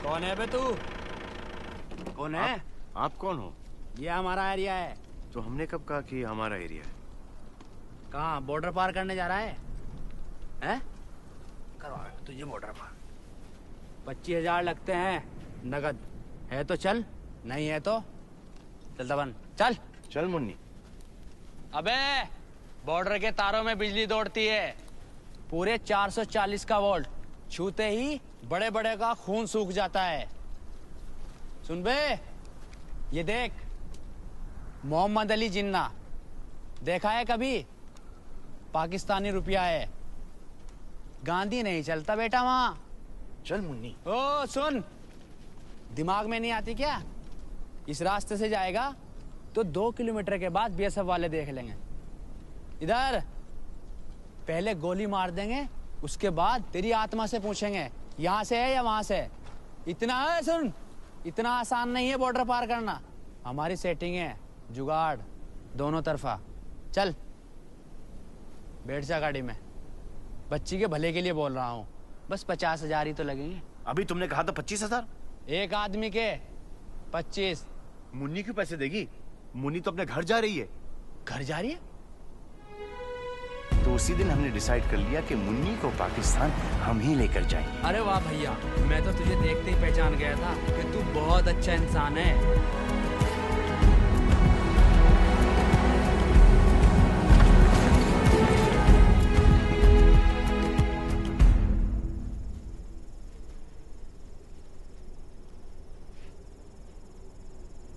कौन है बे तू? कौन है? आप कौन हो? ये हमारा एरिया है। तो हमने कब कहा कि हमारा एरिया है? कहाँ बॉर्डर पार करने जा रहा है? हैं? करवा तुझे बॉर्डर पार। 25,000 लगते हैं नगद। है तो चल, नहीं है तो चल दबन। चल चल मुन्नी। अबे बॉर्डर के तारों में बिजली दौड़ती है, पूरे 440 का वोल्ट। छूते ही बड़े बड़े का खून सूख जाता है। सुन बे, ये देख, मोहम्मद अली जिन्ना देखा है कभी? पाकिस्तानी रुपया है। गांधी नहीं चलता बेटा वहां। चल मुन्नी। ओ सुन, दिमाग में नहीं आती क्या? इस रास्ते से जाएगा तो 2 किलोमीटर के बाद बीएसएफ वाले देख लेंगे। इधर पहले गोली मार देंगे, उसके बाद तेरी आत्मा से पूछेंगे यहाँ से है या वहां से। इतना है, सुन, इतना आसान नहीं है बॉर्डर पार करना। हमारी सेटिंग है, जुगाड़ दोनों तरफा। चल बैठ जा गाड़ी में। बच्ची के भले के लिए बोल रहा हूँ, बस 50,000 ही तो लगेंगे। अभी तुमने कहा था 25,000? एक आदमी के 25। मुन्नी क्यों पैसे देगी? मुन्नी तो अपने घर जा रही है। घर जा रही है? तो उसी दिन हमने डिसाइड कर लिया कि मुन्नी को पाकिस्तान हम ही लेकर जाएंगे। अरे वाह भैया, मैं तो तुझे देखते ही पहचान गया था कि तू बहुत अच्छा इंसान है।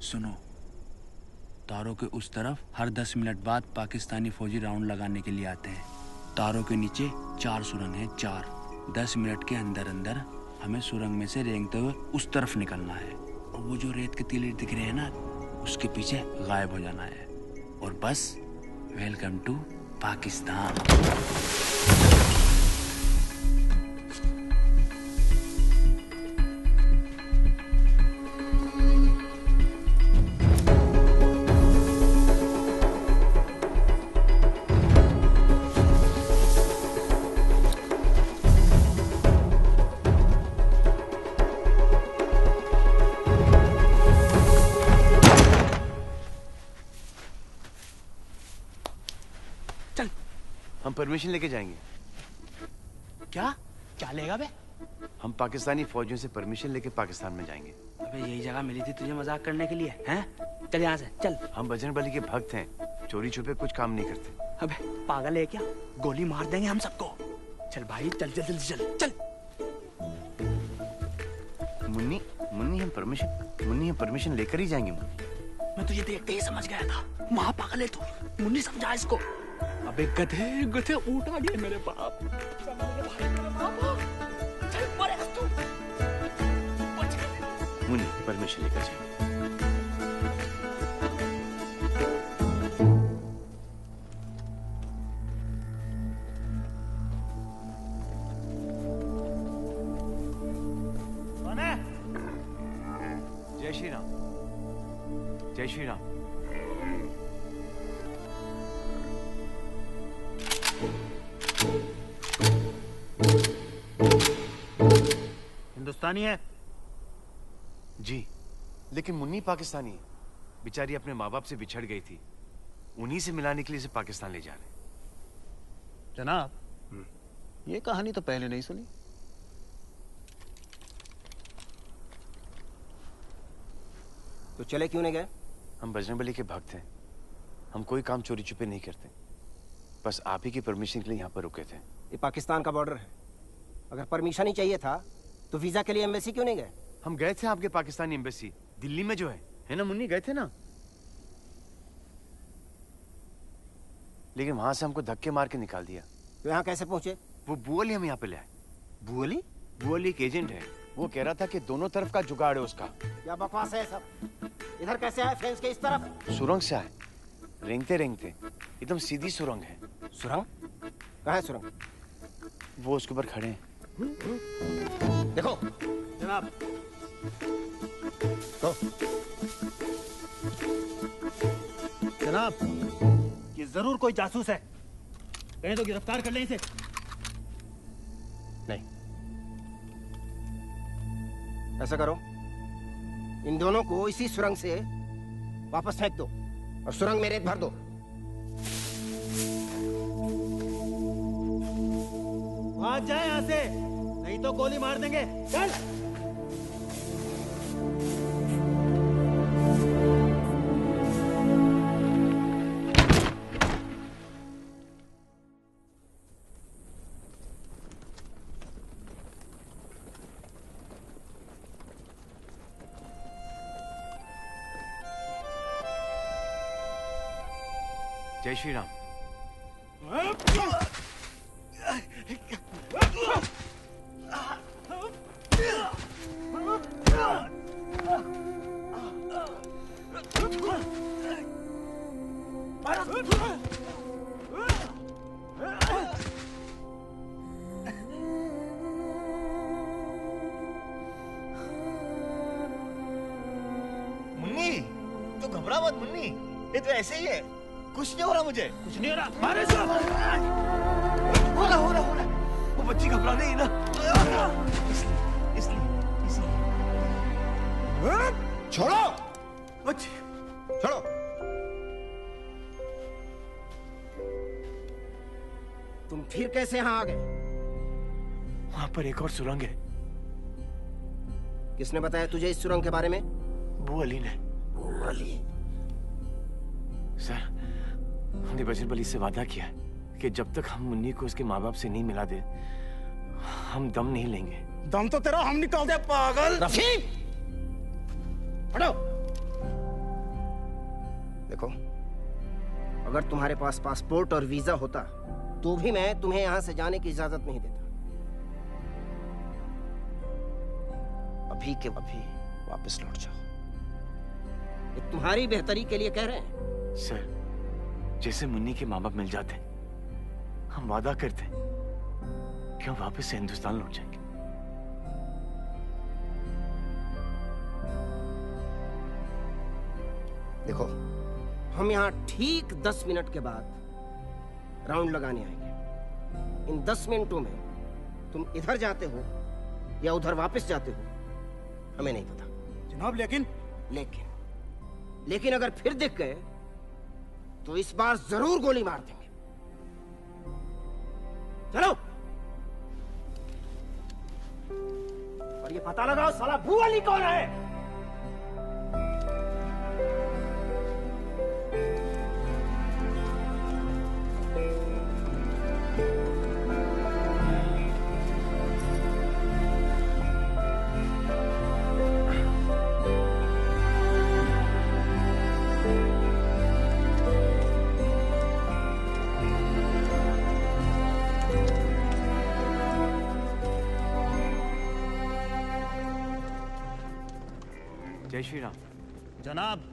सुनो, तारों के उस तरफ हर 10 मिनट बाद पाकिस्तानी फौजी राउंड लगाने के लिए आते हैं। तारों के नीचे 4 सुरंग हैं, 4। 10 मिनट के अंदर अंदर हमें सुरंग में से रेंगते हुए उस तरफ निकलना है, और वो जो रेत के टीले दिख रहे हैं ना, उसके पीछे गायब हो जाना है। और बस वेलकम टू पाकिस्तान। हम परमिशन लेके जाएंगे। क्या क्या लेगा बे? हम पाकिस्तानी फौजियों से परमिशन लेके पाकिस्तान में जाएंगे। अबे यही जगह मिली थी तुझे मजाक करने के लिए, हैं? चल यहाँ से चल। हम बजरंग बली के भक्त हैं, चोरी छुपे कुछ काम नहीं करते। अबे पागल है क्या? गोली मार देंगे हम सबको। चल भाई चल जल्दी चल चल। मुन्नी मुन्नी हम परमिशन लेकर ही जाएंगे मुन्नी। मैं तुझे देखते ही समझ गया था, महापागल है तू। मुन्नी समझा इसको। अबे गधे गधे उठा गए मेरे बाप। मुन्नी परमिशन लेकर जाएंगे। जय श्री राम, जय श्री राम। हिंदुस्तानी है जी, लेकिन मुन्नी पाकिस्तानी है। बेचारी अपने माँ बाप से बिछड़ गई थी, उन्हीं से मिलाने के लिए इसे पाकिस्तान ले जा रहे हैं। जनाब, ये कहानी तो पहले नहीं सुनी। तो चले क्यों नहीं गए? हम बजरंगबली के भक्त हैं, हम कोई काम चोरी छुपे नहीं करते। बस आप ही की परमिशन के लिए यहाँ पर रुके थे। ये पाकिस्तान का बॉर्डर है, अगर परमिशन ही चाहिए था तो वीजा के लिए एम्बेसी क्यों नहीं गए? हम गए थे आपके पाकिस्तानी एम्बेसी, दिल्ली में जो है ना मुन्नी, गए थे ना। लेकिन वहां से हमको धक्के मार के निकाल दिया। तो यहाँ कैसे पहुंचे? वो बुअली हम यहाँ पे ले आए। बुअली? बुअली एक एजेंट है, वो कह रहा था कि दोनों तरफ का जुगाड़ है उसका। क्या बकवास है सब? इधर कैसे आए फेंस के इस तरफ? सुरंग से आए, रेंगते रेंगते, एकदम सीधी सुरंग है। सुरंग? कहाँ है सुरंग? वो उसके ऊपर खड़े हैं। देखो जनाब, तो जनाब, ये जरूर कोई जासूस है, कहें तो गिरफ्तार कर लें इसे। नहीं, ऐसा करो, इन दोनों को इसी सुरंग से वापस फेंक दो और सुरंग में रेत भर दो। भाग जाए यहाँ से, नहीं तो गोली मार देंगे। चल। जय श्री राम। मुन्नी, तू घबरा मत मुन्नी, ये तो ऐसे ही है, कुछ नहीं हो रहा मुझे। कुछ नहीं हो रहा। मारे सब। हो रहा। वो बच्ची घबरा नहीं ना, इसलिए। छोड़ो बच्ची, छोड़ो। तुम फिर कैसे यहाँ आ गए? वहां पर एक और सुरंग है। किसने बताया तुझे इस सुरंग के बारे में? बुअली ने। बुअली? सर, हमने बजरंगबली से वादा किया है कि जब तक हम मुन्नी को उसके माँ बाप से नहीं मिला दे, हम दम नहीं लेंगे। दम तो तेरा हम निकाल दे पागल। रफीक, हटो। देखो, अगर तुम्हारे पास पासपोर्ट और वीजा होता तो भी मैं तुम्हें यहां से जाने की इजाजत नहीं देता। अभी के अभी वापस लौट जाओ, ये तुम्हारी बेहतरी के लिए कह रहे हैं। सर, जैसे मुन्नी के माँ बाप मिल जाते, हम वादा करते कि हम वापस से हिंदुस्तान लौट जाएंगे। देखो, हम यहाँ ठीक 10 मिनट के बाद राउंड लगाने आएंगे। इन 10 मिनटों में तुम इधर जाते हो या उधर वापस जाते हो, हमें नहीं पता। जनाब, लेकिन अगर फिर दिख गए तो इस बार जरूर गोली मार देंगे। चलो। और ये पता लगाओ साला बुअली कौन है। जय श्री राम। जनाब,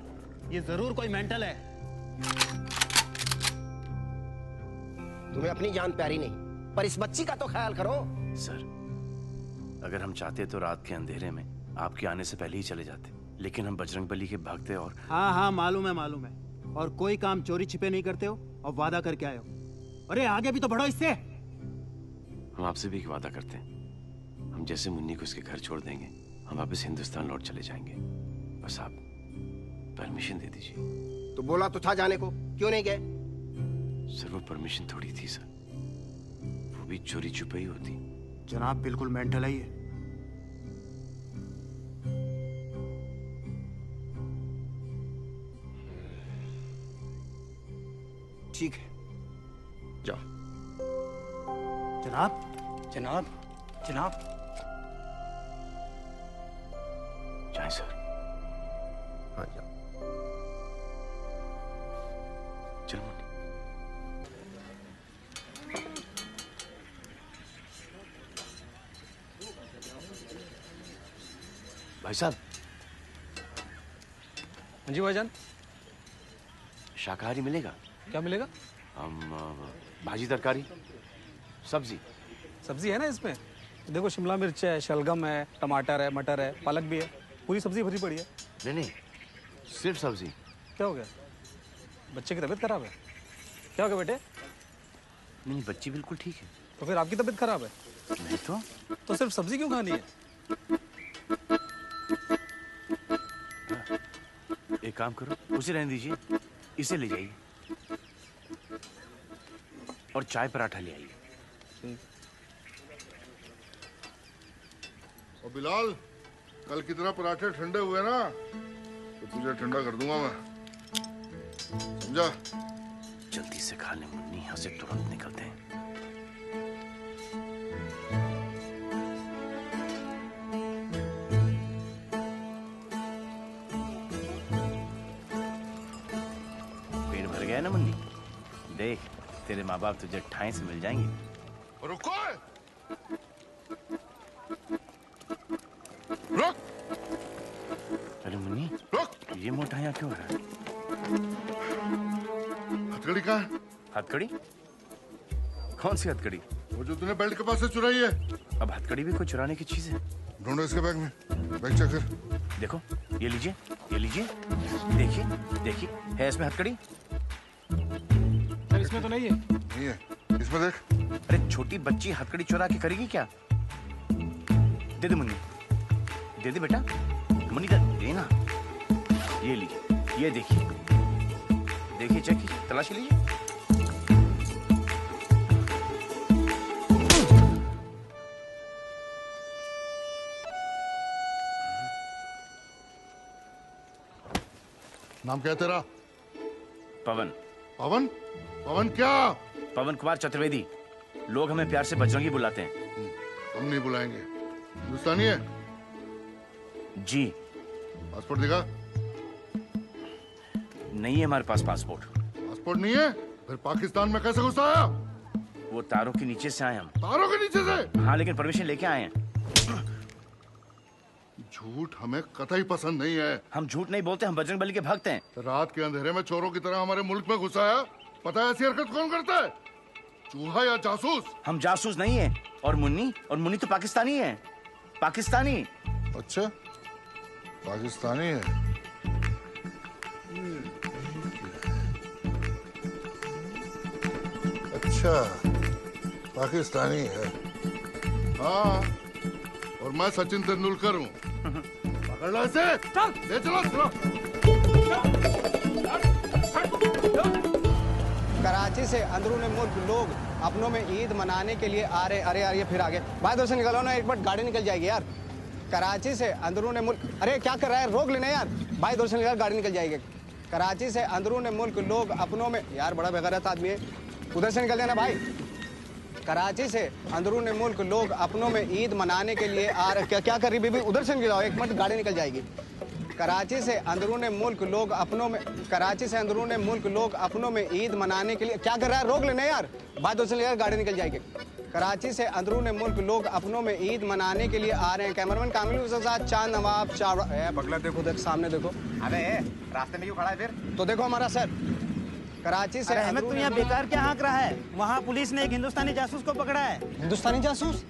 ये जरूर कोई मेंटल है। तुम्हें अपनी जान प्यारी नहीं, पर इस बच्ची का तो ख्याल करो। सर, अगर हम चाहते तो रात के अंधेरे में आपके आने से पहले ही चले जाते, लेकिन हम बजरंगबली के भक्त हैं और हाँ हाँ मालूम है। और कोई काम चोरी छिपे नहीं करते हो और वादा करके आए हो। अरे आगे भी तो बढ़ो इससे। हम आपसे भी एक वादा करते हैं, हम जैसे मुन्नी को इसके घर छोड़ देंगे, हम वापस हिंदुस्तान लौट चले जाएंगे। बस आप परमिशन दे दीजिए। तो बोला तो था जाने को, क्यों नहीं गए? सर, वो परमिशन थोड़ी थी सर, वो भी चोरी छुपी होती। जनाब बिल्कुल मेंटल है ये। ठीक है, जाओ। जनाब जनाब जनाब। जाए सर। हाँ जाओ। चल मुन्नी। भाई साहब। हाँ जी भाईजान। शाकाहारी मिलेगा? क्या मिलेगा? भाजी, तरकारी, सब्जी। सब्जी है ना इसमें? देखो, शिमला मिर्च है, शलगम है, टमाटर है, मटर है, पालक भी है, पूरी सब्जी भरी पड़ी है। नहीं, सिर्फ सब्जी। क्या हो गया? बच्चे की तबीयत खराब है? क्या हो गया बेटे? नहीं, बच्ची बिल्कुल ठीक है। तो फिर आपकी तबीयत खराब है? नहीं तो सिर्फ सब्जी क्यों खानी है? एक काम करो, उसे रहने दीजिए, इसे ले जाइए और चाय पराठा ले आइए। और बिलाल, कल की तरह पराठे ठंडे हुए ना तो तुझे ठंडा कर दूंगा मैं, समझा? जल्दी से खा ले मुन्नी, यहाँ से तुरंत निकलते हैं। पेट भर गया ना मुन्नी? देख, तेरे माँ बाप तुझे ठाई से मिल जाएंगे। रुको, रुक। अरे मुन्नी, रुक। ये मोटाइयाँ क्यों है? हथकड़ी कहाँ है? हथकड़ी? कौन सी हथकड़ी? वो जो तूने बेल्ट के पास से चुराई है। अब हथकड़ी भी कोई चुराने की चीज है? ढूंढो इसके बैग में, बैग चेक कर। देखो, ये लीजिए, ये लीजिए, देखिए, देखिए, है इसमें हथकड़ी? इसमें तो नहीं है। नहीं है, इसमें देख। अरे छोटी बच्ची हथकड़ी चुरा के करेगी क्या? दे दे मुन्नी, दे दे बेटा, मुन्नी दे ना। ये लीजिए, ये देखिए, देखिए, चेक कीजिए, तलाशी लीजिए। नाम क्या है तेरा? पवन। पवन? पवन क्या? पवन कुमार चतुर्वेदी। लोग हमें प्यार से बजरंगी बुलाते हैं। हम नहीं बुलाएंगे। हिंदुस्तानी है? जी। पासपोर्ट दिखा। नहीं है हमारे पास पासपोर्ट। पासपोर्ट नहीं है? फिर पाकिस्तान में कैसे घुस आया? वो तारों के नीचे से आए हम। तारों के नीचे से? हाँ, लेकिन परमिशन लेके आए हैं। झूठ हमें कतई पसंद नहीं है। हम झूठ नहीं बोलते, हम बजरंगबली के भक्त हैं। रात के अंधेरे में चोरों की तरह हमारे मुल्क में घुसाया। पता है ऐसी हरकत कौन करता है? चूहा या जासूस? हम जासूस नहीं है। और मुन्नी तो पाकिस्तानी है। पाकिस्तानी। अच्छा, पाकिस्तानी है। अच्छा, पाकिस्तानी है। हाँ, और मैं सचिन तेंदुलकर हूँ। पकड़ लो इसे। चल, ले चलो, चलो। कराची से अंदरून मुल्क लोग अपनों में ईद मनाने के लिए आ रहे। अरे यार, ये फिर आगे भाई, इधर से निकलो ना, एक बार गाड़ी निकल जाएगी यार। कराची से अंदरून मुल्क, अरे क्या कर रहा है, रोक लेना यार भाई, इधर से निकल, गाड़ी निकल जाएगी। कराची से अंदरून मुल्क लोग अपनों में, यार बड़ा बेगैरत आदमी है, उधर से निकल जाना भाई। कराची से अंदरून मुल्क लोग अपनों में ईद मनाने के लिए आ रहे। क्या कर रही बीबी, उधर से निकल जाओ, एक मिनट, गाड़ी निकल जाएगी। कराची से अंदरून मुल्क लोग अपनों में, कराची से अंदरून मुल्क लोग अपनों में ईद मनाने के लिए, क्या कर रहा है, रोक लेना यार भाई, उधर से यार गाड़ी निकल जाएगी। कराची से अंदरून मुल्क लोग अपनों में ईद मनाने के लिए आ रहे हैं। कैमरामैन कामिल के साथ चांद नवाब चावड़ा। बगला देखो, देख सामने देखो। अबे रास्ते में क्यों खड़ा है फिर? तो देखो हमारा सर कराची से। अहमद तू यहाँ बेकार क्या हाँक रहा है? वहाँ पुलिस ने एक हिंदुस्तानी जासूस को पकड़ा है। हिंदुस्तानी जासूस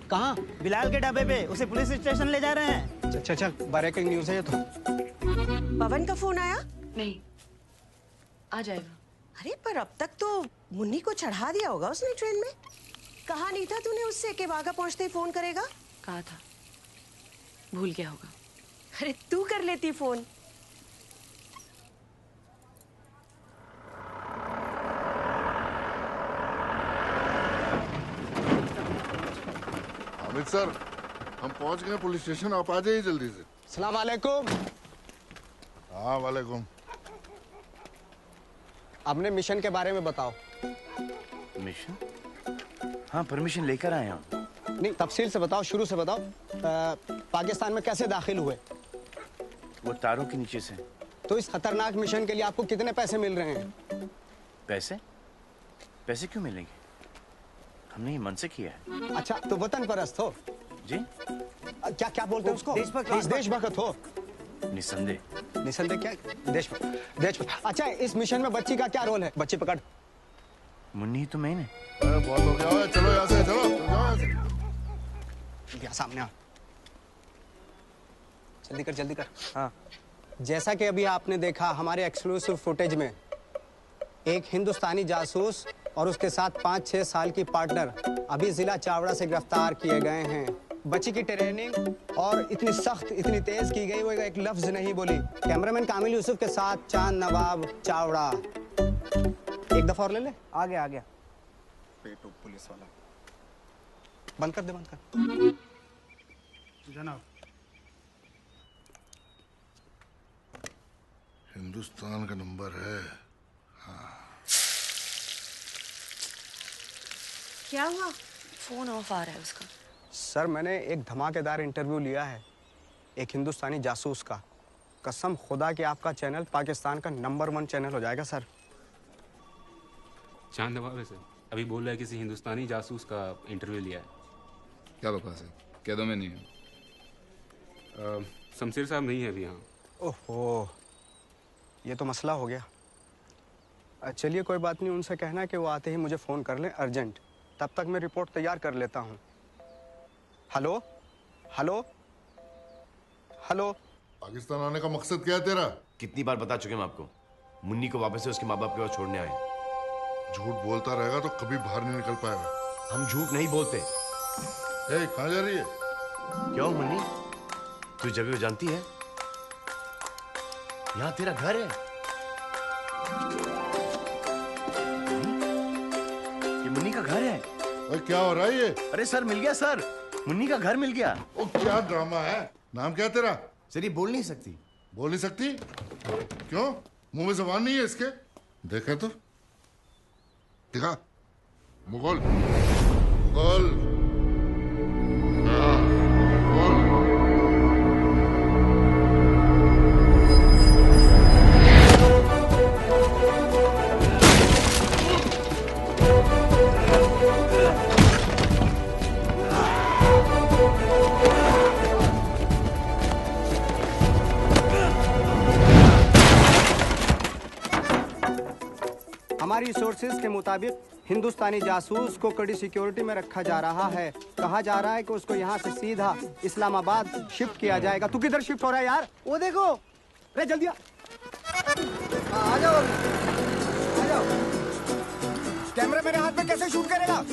कहाँ? बिलाल के ढाबे पे। उसे पुलिस स्टेशन ले जा रहे हैं। अच्छा अच्छा, ब्रेकिंग न्यूज़ है ये तो। पवन का फोन आया? नहीं, आ जाएगा। अरे पर अब तक तो मुन्नी को चढ़ा दिया होगा उसने ट्रेन में। कहा नहीं था तूने उससे कि बागा पहुंचते ही फोन करेगा? कहा था, भूल गया होगा। अरे तू कर लेती फोन। हामिद सर, हम पहुंच गए पुलिस स्टेशन, आप आ जाइए जल्दी से। सलाम वालेकुम। हाँ वालेकुम। अपने मिशन के बारे में बताओ। मिशन? हाँ, परमिशन लेकर आए हम। नहीं, तफसील से बताओ, शुरू से बताओ। पाकिस्तान में कैसे दाखिल हुए? वो तारों के नीचे से। तो इस खतरनाक मिशन के लिए आपको कितने पैसे मिल रहे हैं? पैसे? पैसे क्यों मिलेंगे? हमने ये मन से किया है। अच्छा, तो वतन परस्त हो? जी? क्या क्या बोलते हैं उसको? देशभक्त हो? निसंदेह। निसंदेह क्या? देशभक्त। अच्छा, इस मिशन में बच्ची का क्या रोल है? बच्ची पकड़। मुन्नी तो मैंने। बहुत हो गया है, चलो यहाँ से, चलो सामने आ। जल्दी कर, जल्दी कर। हाँ, जैसा कि अभी आपने देखा हमारे एक्सक्लूसिव फुटेज में, एक हिंदुस्तानी जासूस और उसके साथ 5-6 साल की पार्टनर अभी जिला चावड़ा से गिरफ्तार किए गए हैं। बच्ची की ट्रेनिंग और इतनी सख्त, इतनी तेज की गई, वो एक लफ्ज नहीं बोली। कैमरामैन कामिल यूसुफ के साथ चांद नवाब चावड़ा। एक दफा और ले ले। आ गया, आ गया। पेटो पुलिस वाला। बंद कर दे, बंद कर। जनाब। हिंदुस्तान का नंबर है। हाँ। क्या हुआ? फोन ऑफ आ रहा है उसका। सर, मैंने एक धमाकेदार इंटरव्यू लिया है एक हिंदुस्तानी जासूस का। कसम खुदा कि आपका चैनल पाकिस्तान का नंबर 1 चैनल हो जाएगा सर। चांद नवाब है सर, अभी बोल रहा है किसी हिंदुस्तानी जासूस का इंटरव्यू लिया है। क्या बकवास है? कह दो मैं नहीं हूँ। शमशेर साहब नहीं है अभी यहाँ। ओहो, ये तो मसला हो गया। चलिए कोई बात नहीं, उनसे कहना कि वो आते ही मुझे फ़ोन कर लें अर्जेंट। तब तक मैं रिपोर्ट तैयार कर लेता हूँ। Hello hello hello. पाकिस्तान आने का मकसद क्या है तेरा? कितनी बार बता चुके हम आपको, मुन्नी को वापस से उसके माँ बाप के पास छोड़ने आए। झूठ बोलता रहेगा तो कभी बाहर नहीं निकल पाएगा। हम झूठ नहीं बोलते। कहाँ जा रही है? क्यों मुन्नी, तू जगह जानती है? यहाँ तेरा घर है। ये मुन्नी का घर है। अरे क्या हो रहा है ये? अरे सर, मिल गया सर, मुन्नी का घर मिल गया। ओ क्या ड्रामा है। नाम क्या तेरा? सर ये बोल नहीं सकती। बोल नहीं सकती? क्यों? मुंह में जबान नहीं है इसके? देखा तो दिखा। मुगल मुगल। हमारी सोर्सेज के मुताबिक हिंदुस्तानी जासूस को कड़ी सिक्योरिटी में रखा जा रहा है। कहा जा रहा है कि उसको यहाँ से सीधा इस्लामाबाद शिफ्ट किया जाएगा। तू किधर शिफ्ट हो रहा है यार? वो देखो। अरे जल्दी आ जाओ, आ जाओ। कैमरा मेरे हाथ में कैसे शूट करेगा?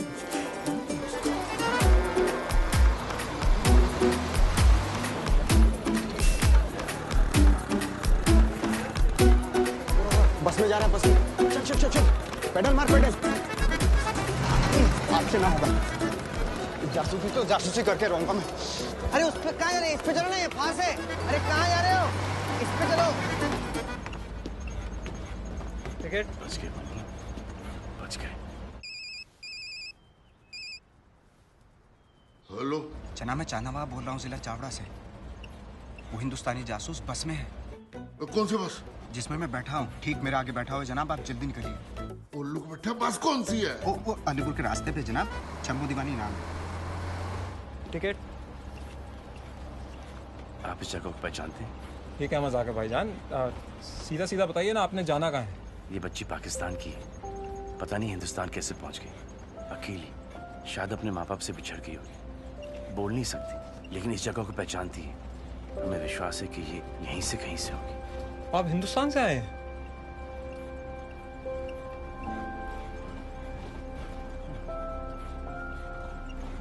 बस में जा रहा है, बस में। चल चल चल चल, पेडल मार, पेडल। आपसे ना होगा। जासूसी तो जासूसी करके रहूंगा मैं। अरे उस पे कहाँ जा रहे हैं? इस पे चलो ना, ये पास है। अरे कहाँ जा रहे हो? इस पे चलो। टिकट। बच गए, बच गए। हेलो जना, मैं चांदनवा बोल रहा हूँ जिला चावड़ा से। वो हिंदुस्तानी जासूस बस में है। कौन सी बस? जिसमें मैं बैठा हूँ ठीक मेरे आगे बैठा हुआ जनाब, आप जल्दी निकलिए। उल्लू के बैठा बस कौन सी है? वो अलीपुर के रास्ते पे जनाब, शंभू दीवानी नाम है। टिकट? आप इस जगह को पहचानते हैं? ये क्या मजाक है भाईजान? सीधा सीधा बताइए ना, आपने जाना कहाँ है? ये बच्ची पाकिस्तान की है, पता नहीं हिंदुस्तान कैसे पहुंच गई। अकेली, शायद अपने माँ बाप से बिछड़ गई होगी। बोल नहीं सकती, लेकिन इस जगह को पहचानती है। हमें विश्वास है कि ये यहीं से कहीं से होगी। आप हिंदुस्तान से आए हैं?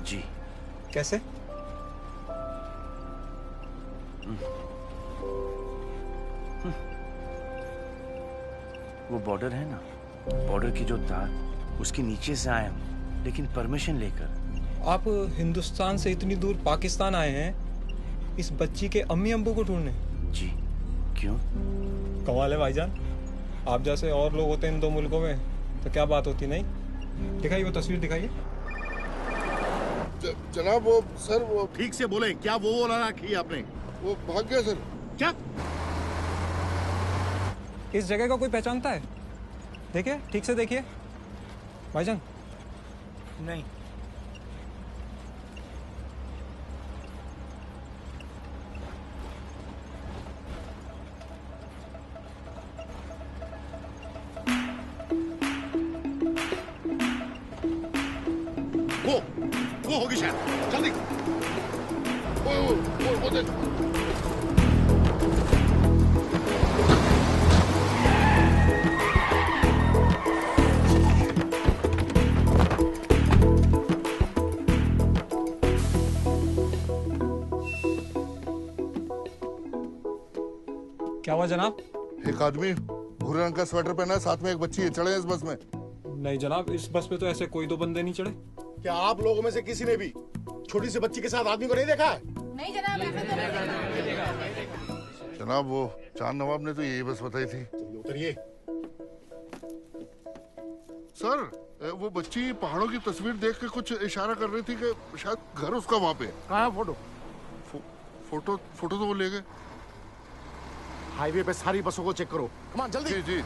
जी। कैसे? वो बॉर्डर है ना, बॉर्डर की जो तार, उसके नीचे से आए हम, लेकिन परमिशन लेकर। आप हिंदुस्तान से इतनी दूर पाकिस्तान आए हैं इस बच्ची के अम्मी अब्बू को ढूंढने? जी। क्यों? कमाल है भाईजान, आप जैसे और लोग होते हैं इन दो मुल्कों में तो क्या बात होती। नहीं दिखाइए वो तस्वीर, दिखाइए। जनाब वो सर, वो ठीक से बोले, क्या वो बोला रखी आपने? वो भाग गया सर। क्या? इस जगह का कोई पहचानता है? देखिए, ठीक से देखिए भाईजान। नहीं। वो होगी शायद, जल्दी। वो देख। क्या हुआ जनाब? एक आदमी भूरे रंग का स्वेटर पहना है, साथ में एक बच्ची है, चढ़े इस बस में? नहीं जनाब, इस बस पे तो ऐसे कोई दो बंदे नहीं चढ़े। क्या आप लोगों में से किसी ने भी छोटी सी बच्ची के साथ आदमी को नहीं देखा है? नहीं जनाब, ऐसा तो नहीं। जनाब वो चांद नवाब ने तो यही बस बताई थी। उतरिए। सर वो बच्ची पहाड़ों की तस्वीर देख के कुछ इशारा कर रही थी कि शायद घर उसका वहाँ पे। कहाँ है फोटो? फोटो तो वो ले गए। हाईवे पे सारी बसों को चेक करो। कम ऑन, जल्दी। जी।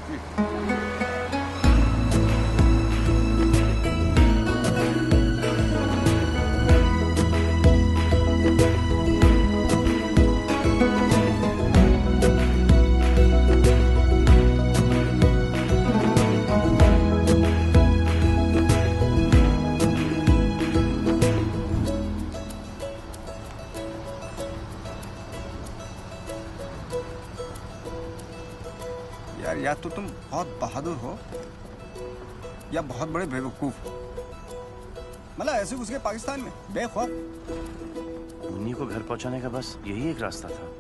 या तो तुम बहुत बहादुर हो या बहुत बड़े बेवकूफ हो। मतलब ऐसे घुस गए पाकिस्तान में बेखौफ। मुन्नी को घर पहुंचाने का बस यही एक रास्ता था।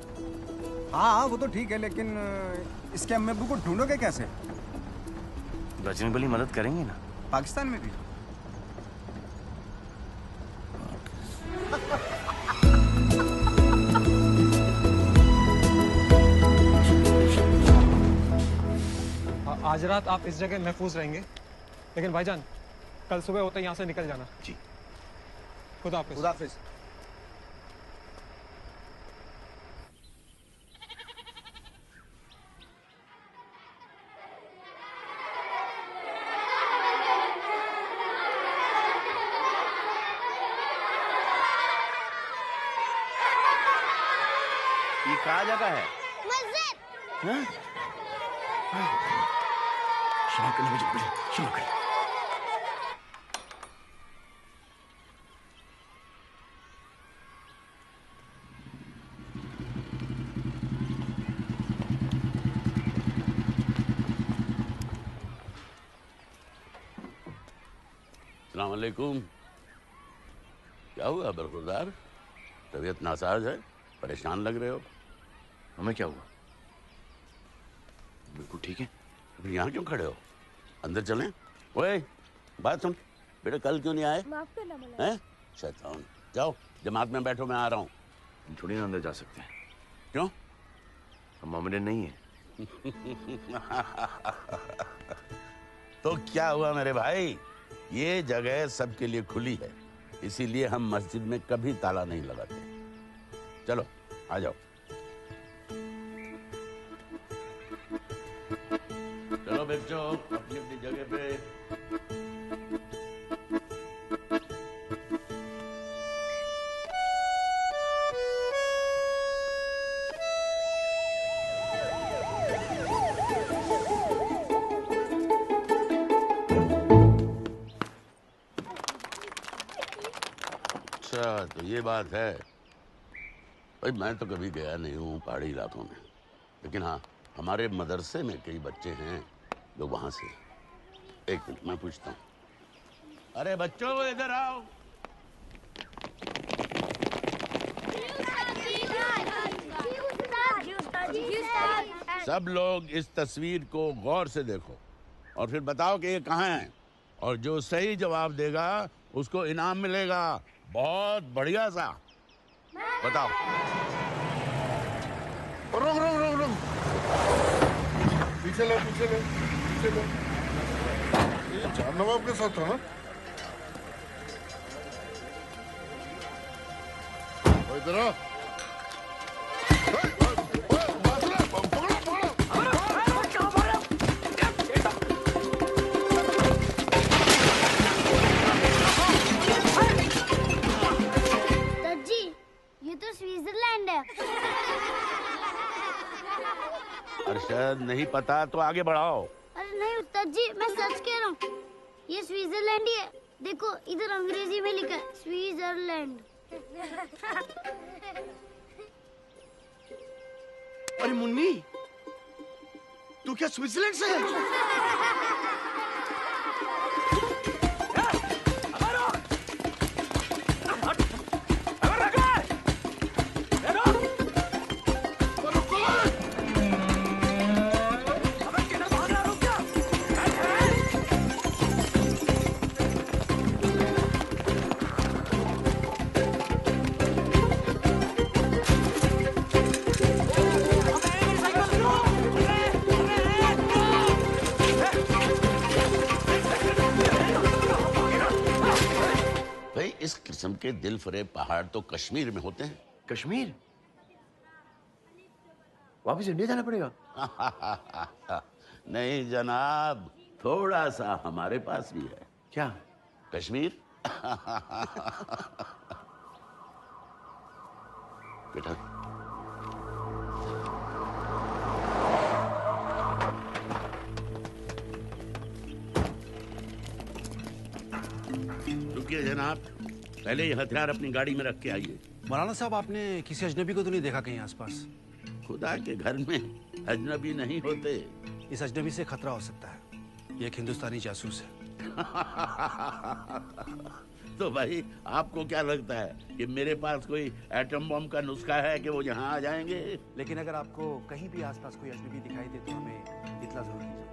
हाँ वो तो ठीक है, लेकिन इसके अम्मी अब्बू को ढूंढोगे कैसे? बजरंगबली मदद करेंगे ना। पाकिस्तान में भी? आज रात आप इस जगह महफूज रहेंगे, लेकिन भाईजान कल सुबह होते यहाँ से निकल जाना। जी। खुदा हाफिज। ये कहाँ जगह है? मस्जिद। हाँ? क्षमा करना मुझे, क्षमा कर। अस्सलाम वालेकुम। क्या हुआ बरखुरदार? तबीयत नासाज है, परेशान लग रहे हो। हमें क्या हुआ? बिल्कुल ठीक है। फिर यहाँ क्यों खड़े हो? अंदर चलें? ओए बात सुन बेटा, कल क्यों नहीं आए? माफ करना मौलाना। हैं? शैतान, जाओ जमात में बैठो, मैं आ रहा हूँ। हम थोड़ी ना अंदर जा सकते हैं। क्यों? हम मोमेडन नहीं है। तो क्या हुआ मेरे भाई, ये जगह सबके लिए खुली है, इसीलिए हम मस्जिद में कभी ताला नहीं लगाते। चलो आ जाओ। जाओ बच्चों अपनी अपनी जगह पे। अच्छा तो ये बात है भाई। मैं तो कभी गया नहीं हूँ पहाड़ी इलाकों में, लेकिन हाँ हमारे मदरसे में कई बच्चे हैं जो वहां से। एक मिनट मैं पूछता हूँ। अरे बच्चों इधर आओ। सब लोग इस तस्वीर को गौर से देखो और फिर बताओ कि ये कहाँ है, और जो सही जवाब देगा उसको इनाम मिलेगा, बहुत बढ़िया सा। बताओ। रुक रुक रुक रुक, पीछे ले पीछे ले पीछे ले। ये चार नवाब के साथ था ना? इधर आ। स्विट्जरलैंड है। अरशद नहीं पता तो आगे बढ़ाओ। अरे नहीं उस्ताद जी, मैं सच कह रहा हूँ, ये स्विट्जरलैंड ही है। देखो इधर अंग्रेजी में लिखा है स्विट्जरलैंड। अरे मुन्नी, तू क्या स्विट्जरलैंड से है? इस किस्म के दिल फरेब पहाड़ तो कश्मीर में होते हैं। कश्मीर? वापस इंडिया जाना पड़ेगा? नहीं जनाब, थोड़ा सा हमारे पास भी है। क्या? कश्मीर। बेटा रुकिए जनाब, पहले ये हथियार अपनी गाड़ी में रख के आइए। मौलाना साहब, आपने किसी अजनबी को तो नहीं देखा कहीं आसपास? खुदा के घर में अजनबी नहीं होते। इस अजनबी से खतरा हो सकता है, ये एक हिंदुस्तानी जासूस है। तो भाई आपको क्या लगता है कि मेरे पास कोई एटम बम का नुस्खा है कि वो यहाँ आ जाएंगे? लेकिन अगर आपको कहीं भी आसपास कोई अजनबी दिखाई दे तो हमें इत्तला जरूर कीजिए।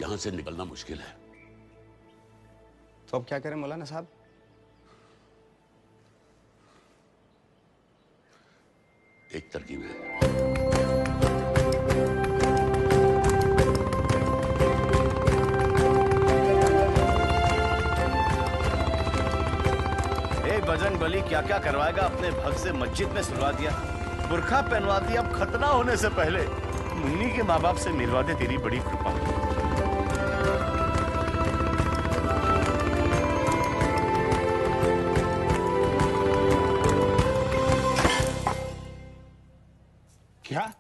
यहाँ से निकलना मुश्किल है। तो अब क्या करें मौलाना साहब? एक तरकीब है। बजरंग बली क्या क्या करवाएगा अपने भक्त से। मस्जिद में सुलवा दिया, बुरखा पहनवा दिया, अब खतना होने से पहले मुन्नी के माँ बाप से मिलवा दे, तेरी बड़ी कृपा। क्या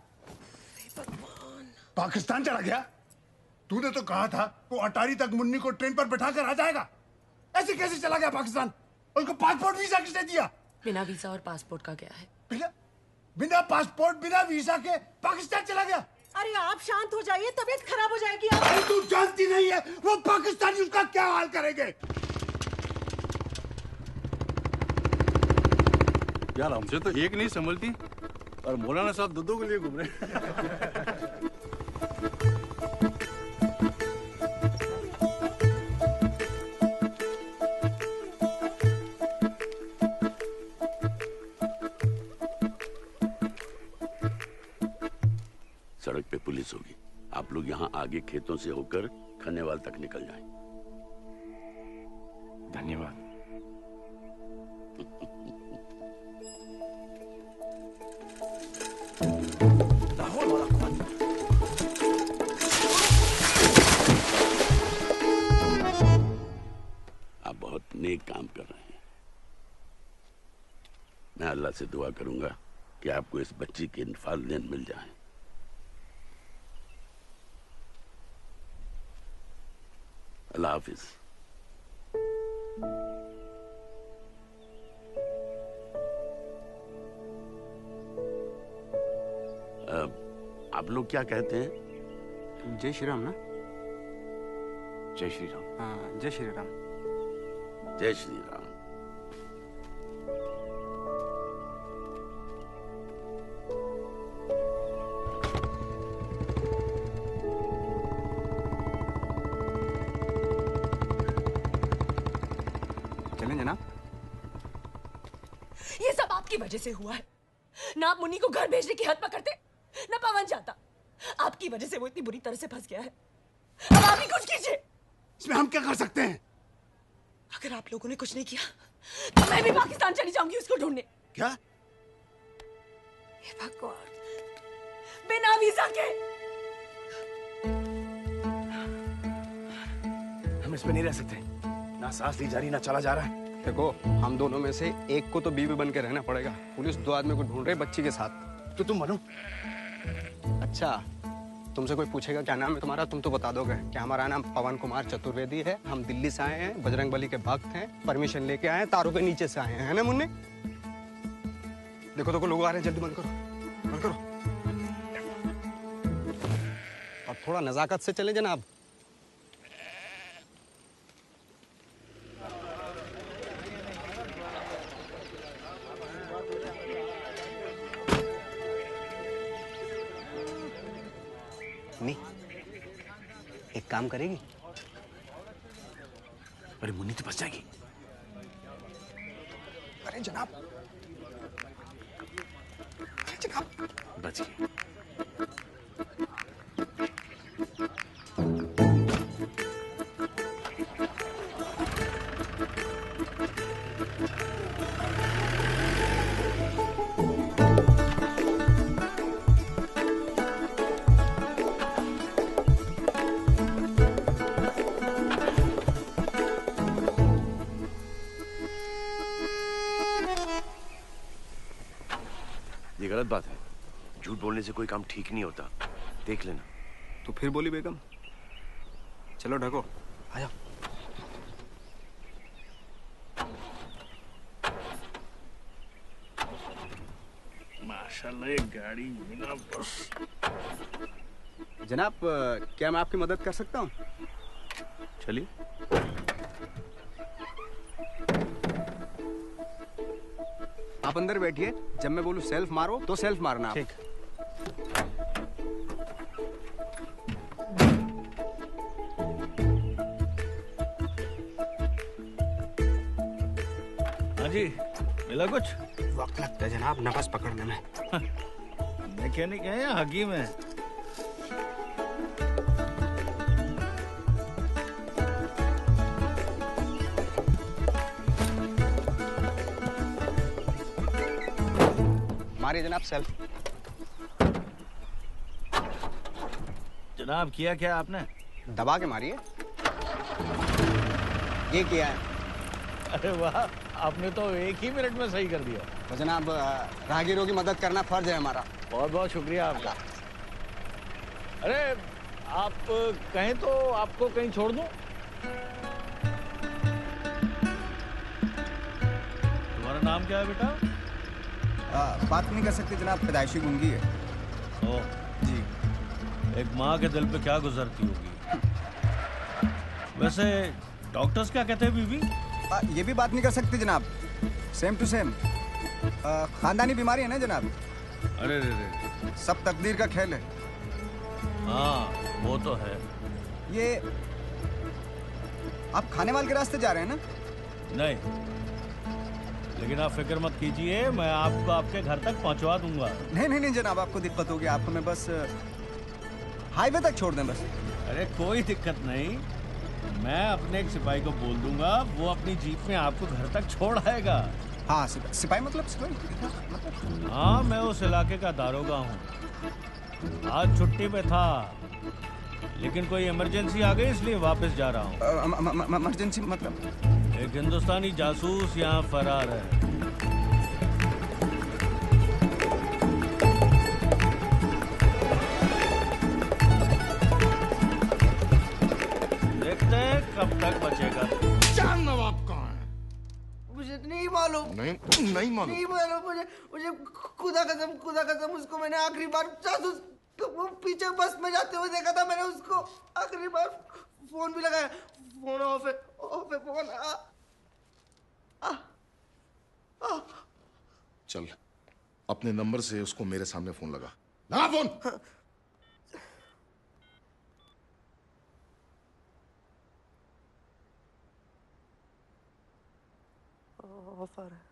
पाकिस्तान चला गया? तूने तो कहा था वो अटारी तक मुन्नी को ट्रेन पर बैठा कर आ जाएगा। ऐसे कैसे चला गया पाकिस्तान? उनको पासपोर्ट वीजा किसने दिया? बिना वीजा और पासपोर्ट का गया है। बिना पासपोर्ट बिना वीजा के पाकिस्तान चला गया? अरे आप शांत हो जाइए, तबीयत खराब हो जाएगी। अरे तू जानती नहीं है वो पाकिस्तानी उसका क्या हाल करेंगे? यार हमसे तो एक नहीं संभलती और मौलाना साहब दो के लिए घूम रहे। सड़क पे पुलिस होगी, आप लोग यहाँ आगे खेतों से होकर खनेवाल तक निकल जाएं। धन्यवाद। बहुत नेक काम कर रहे हैं। मैं अल्लाह से दुआ करूंगा कि आपको इस बच्ची के वालिदैन मिल जाएं। अल्लाह हाफिज। आप लोग क्या कहते हैं? जय श्री राम ना? जय श्री राम। हाँ, जय श्री राम। जय श्री राम। चलें जनाब? ये सब आपकी वजह से हुआ है। ना आप मुन्नी को घर भेजने की हद पकड़ते, ना पवन जाता। आपकी वजह से वो इतनी बुरी तरह से फंस गया है। अब आप ही कुछ कीजिए। इसमें हम क्या कर सकते हैं? अगर आप लोगों ने कुछ नहीं किया तो मैं भी पाकिस्तान चली जाऊंगी उसको ढूंढने। क्या? हे भगवान, बिना वीजा के। हम इसमें नहीं रह सकते। ना सांस ली जा रही, ना चला जा रहा है। देखो, हम दोनों में से एक को तो बीवी बन के रहना पड़ेगा। पुलिस 2 आदमी को ढूंढ रही बच्ची के साथ। तो तुम बनो। अच्छा, तुमसे कोई पूछेगा क्या नाम है तुम्हारा, तुम तो बता दोगे कि हमारा नाम पवन कुमार चतुर्वेदी है, हम दिल्ली से आए हैं, बजरंग बली के भक्त हैं, परमिशन लेके आए हैं, तारों के नीचे से आए हैं, है ना मुन्ने? देखो देखो लोग आ रहे हैं, जल्दी बंद करो, बंद करो। और थोड़ा नजाकत से चले जनाब। नहीं, एक काम करेगी? अरे मुन्नी तो बच जाएगी। अरे जनाब, अरे जनाब, बच गई। ये गलत बात है। झूठ बोलने से कोई काम ठीक नहीं होता, देख लेना। तो फिर बोली बेगम, चलो ढको, आ जाओ। माशाल्लाह, ये गाड़ी बिना बस। जनाब, क्या मैं आपकी मदद कर सकता हूँ? चलिए। आप अंदर बैठिए, जब मैं बोलूं सेल्फ मारो तो सेल्फ मारना। ठीक। हाँ जी, मिला कुछ? वक्त लगता है जनाब नफस पकड़ने में। मैकेनिक है या हकीम है? मारिए जनाब सेल्फ। जनाब, किया क्या आपने? दबा के मारिए। ये किया है। अरे वाह, आपने तो 1 ही मिनट में सही कर दिया। तो जनाब, राहगीरों की मदद करना फर्ज है हमारा। बहुत बहुत शुक्रिया आपका। अरे आप कहें तो आपको कहीं छोड़ दूं? तुम्हारा नाम क्या है बेटा? बात नहीं कर सकते जनाब, पैदाइशी गूंगी है। ओह जी। एक माँ के दिल पे क्या गुजरती होगी। वैसे डॉक्टर्स क्या कहते हैं बीवी? ये भी बात नहीं कर सकते जनाब, सेम टू सेम। खानदानी बीमारी है ना जनाब। अरे रे, सब तकदीर का खेल है। हाँ वो तो है। ये आप खाने वाले के रास्ते जा रहे हैं ना? नहीं, लेकिन आप फिक्र मत कीजिए, मैं आपको आपके घर तक पहुंचवा दूंगा। नहीं जनाब, आपको दिक्कत होगी। आपको मैं बस हाईवे तक छोड़ दें बस। अरे कोई दिक्कत नहीं, मैं अपने एक सिपाही को बोल दूंगा, वो अपनी जीप में आपको घर तक छोड़ आएगा। हाँ, सिपाही मतलब सिपाही? हाँ, मैं उस इलाके का दारोगा हूँ। आज छुट्टी पे था, लेकिन कोई इमरजेंसी आ गई इसलिए वापस जा रहा हूँ। इमरजेंसी मतलब? एक हिंदुस्तानी जासूस यहाँ फरार है। देखते हैं कब तक बचेगा। चांद नवाब कहाँ है? मुझे नहीं मालूम। नहीं मालूम। नहीं मालूम मुझे खुदा कसम उसको मैंने आखिरी बार जासूस वो पीछे बस में जाते हुए देखा था। मैंने उसको आखिरी बार फोन भी लगाया। फोन ऑफ है फोन। चल अपने नंबर से उसको मेरे सामने फोन लगा फोन। ऑफर है।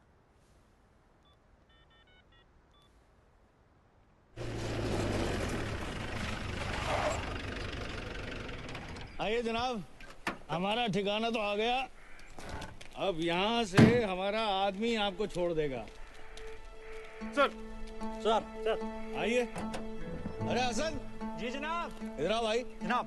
आइए जनाब, हमारा ठिकाना तो आ गया। अब यहाँ से हमारा आदमी आपको छोड़ देगा। सर आइए। अरे हसन। जी जनाब। इधर आओ भाई। जनाब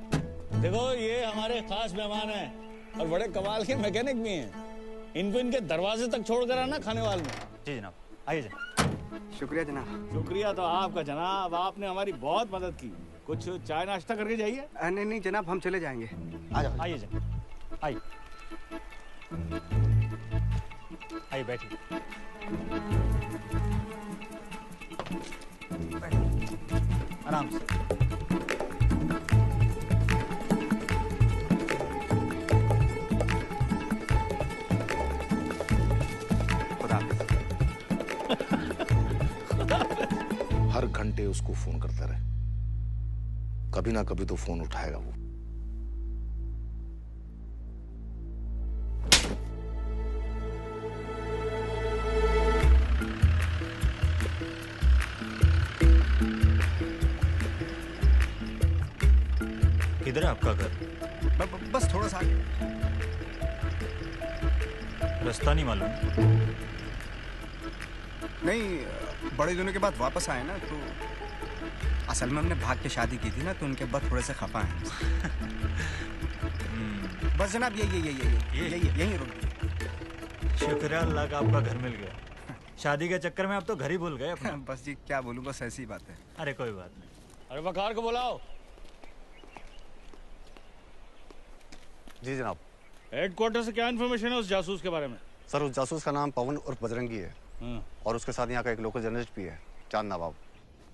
देखो ये हमारे खास मेहमान हैं और बड़े कमाल के मैकेनिक भी हैं। इनको इनके दरवाजे तक छोड़ कर आना खाने वाले में। जी जनाब। आइए जनाब। शुक्रिया जनाब। शुक्रिया तो आपका जनाब, आपने हमारी बहुत मदद की। कुछ चाय नाश्ता करके जाइए। नहीं जनाब, हम चले जाएंगे। आ जाओ। आइए जनाब, आइए आइए बैठिए। आराम से। हर घंटे उसको फोन करता रहे, कभी ना कभी तो फोन उठाएगा वो। किधर है आपका घर? बस थोड़ा सा आगे। रास्ता नहीं मालूम? नहीं, बड़े दिनों के बाद वापस आए ना, तो असल में हमने भाग के शादी की थी ना, तो उनके बाद थोड़े से खफा हैं। बस जनाब यही रुक गए। शुक्र है अल्लाह का आपका घर मिल गया। शादी के चक्कर में आप तो घर ही भूल गए अपना। बस जी क्या बोलूं, बस ऐसी बात है। अरे कोई बात नहीं। अरे वकार को बुलाओ। जी जनाब। हेडक्वार्टर से क्या इन्फॉर्मेशन है उस जासूस के बारे में? सर उस जासूस का नाम पवन उर्फ बजरंगी है और उसके साथ यहाँ का एक लोकल जर्नलिस्ट भी है, चांद नवाब।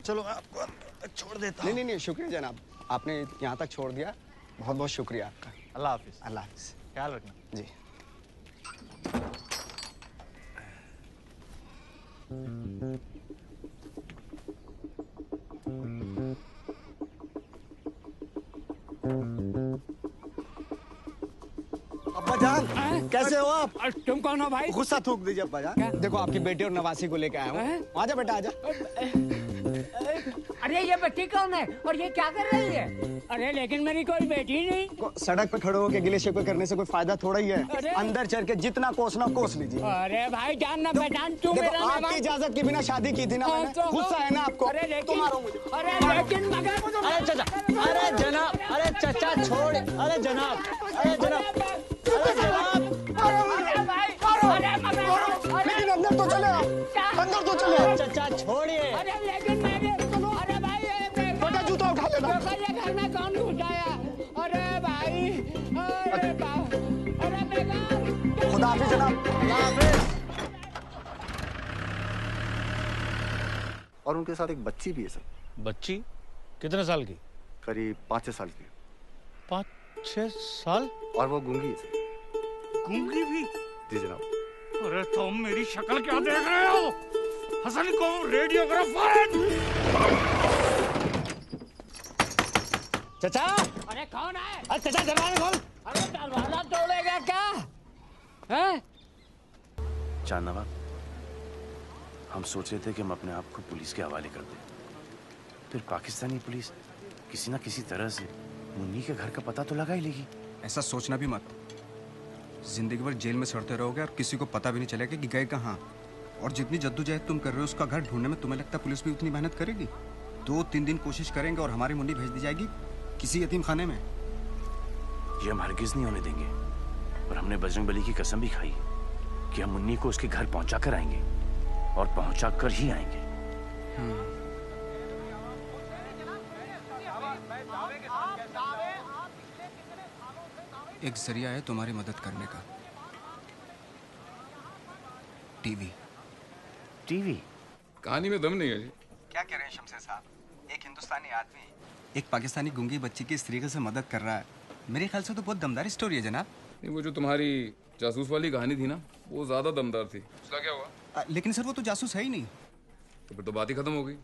चलो मैं आपको छोड़ देता हूँ। नहीं शुक्रिया जनाब, आपने यहाँ तक छोड़ दिया, बहुत बहुत शुक्रिया आपका। अल्लाह हाफिज। अल्लाह हाफिज। ख्याल रखना। जी। अब्बा जान, कैसे हो आप? तुम कौन हो भाई? गुस्सा थूक दीजिए अब्बा जान। देखो आपकी बेटी और नवासी को लेकर आया हूँ। आजा बेटा आजा। अरे ये बच्ची कौन है और ये क्या कर रही है? अरे लेकिन मेरी कोई बेटी नहीं। सड़क पे खड़े होकर गिले शिकवे करने से कोई फायदा थोड़ा ही है। अंदर चल के जितना कोसना कोस लीजिए। अरे भाई जान ना पहचान, तू मेरा आपकी इजाजत के बिना शादी की थी ना मैंने। गुस्सा है ना आपको? अरे लेकिन मारो मुझे। अरे लेकिन मगर अरे चाचा, अरे जनाब, अरे चाचा छोड़। अरे जनाब, अरे जनाब, अरे जनाब, लेकिन अंदर तो चले आप, अंदर तो चले। चाचा छोड़िए। अरे लेकिन मैंने, अरे भाई बेटा जूता उठा लेना। ये घर में कौन घुसाया? अरे भाई, अरे बाप, अरे बेकार। खुदा हाफिज जनाब। अल्लाह हाफिज। और उनके साथ एक बच्ची भी है सर। बच्ची कितने साल की? करीब 5-6 साल की। 5-6 साल? और वो गूंगी है सर। गूंगी भी? जी जनाब। अरे तुम मेरी शक्ल क्या देख रहे हो? हसन को रेडियोग्राफर। चाचा। अरे कौन है? अरे चाचा दरवाजा खोल। अरे दरवाजा तोड़ेगा क्या? हैं? चांद नवाब, हम सोच रहे थे कि हम अपने आप को पुलिस के हवाले कर दें, फिर पाकिस्तानी पुलिस किसी ना किसी तरह से मुन्नी के घर का पता तो लगा ही लेगी। ऐसा सोचना भी मत। जिंदगी भर जेल में सड़ते रहोगे और किसी को पता भी नहीं चलेगा कि गए कहाँ। और जितनी जद्दोजहद तुम कर रहे हो उसका घर ढूंढने में तुम्हें लगता है पुलिस भी उतनी मेहनत करेगी? 2-3 दिन कोशिश करेंगे और हमारी मुन्नी भेज दी जाएगी किसी यतीम खाने में। ये हम हरगिज नहीं होने देंगे। और हमने बजरंगबली की कसम भी खाई कि हम मुन्नी को उसके घर पहुंचा कर आएंगे और पहुंचा कर ही आएंगे। एक जरिया है तुम्हारी मदद करने का। टीवी। टीवी? कहानी में दम नहीं है जी। क्या कह रहे हैं शमशेर साहब? एक हिंदुस्तानी आदमी एक पाकिस्तानी गूंगी बच्ची की इस तरीके से मदद कर रहा है, मेरे ख्याल से तो बहुत दमदार स्टोरी है जनाब। नहीं, वो जो तुम्हारी जासूस वाली कहानी थी ना, वो ज्यादा दमदार थी। उसका क्या हुआ? लेकिन सर वो तो जासूस है ही नहीं। तो फिर तो बात ही खत्म हो गई।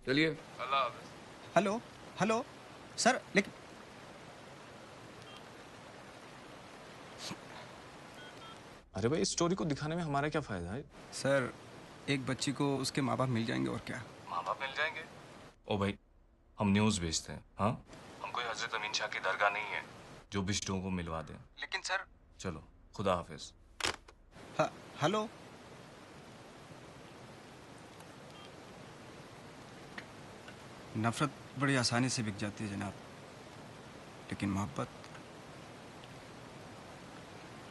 चलिए, अल्लाह हाफ़िज़। हेलो हेलो सर, लेकिन अरे भाई, इस स्टोरी को दिखाने में हमारा क्या फायदा है? सर एक बच्ची को उसके माँ बाप मिल जाएंगे और क्या। माँ बाप मिल जाएंगे? ओ भाई, हम न्यूज़ भेजते हैं। हाँ, हम कोई हजरत अमीन शाह की दरगाह नहीं है जो बिश्तों को मिलवा दें। लेकिन सर। चलो, खुदा हाफिज। हेलो। नफरत बड़ी आसानी से बिक जाती है जनाब, लेकिन मोहब्बत।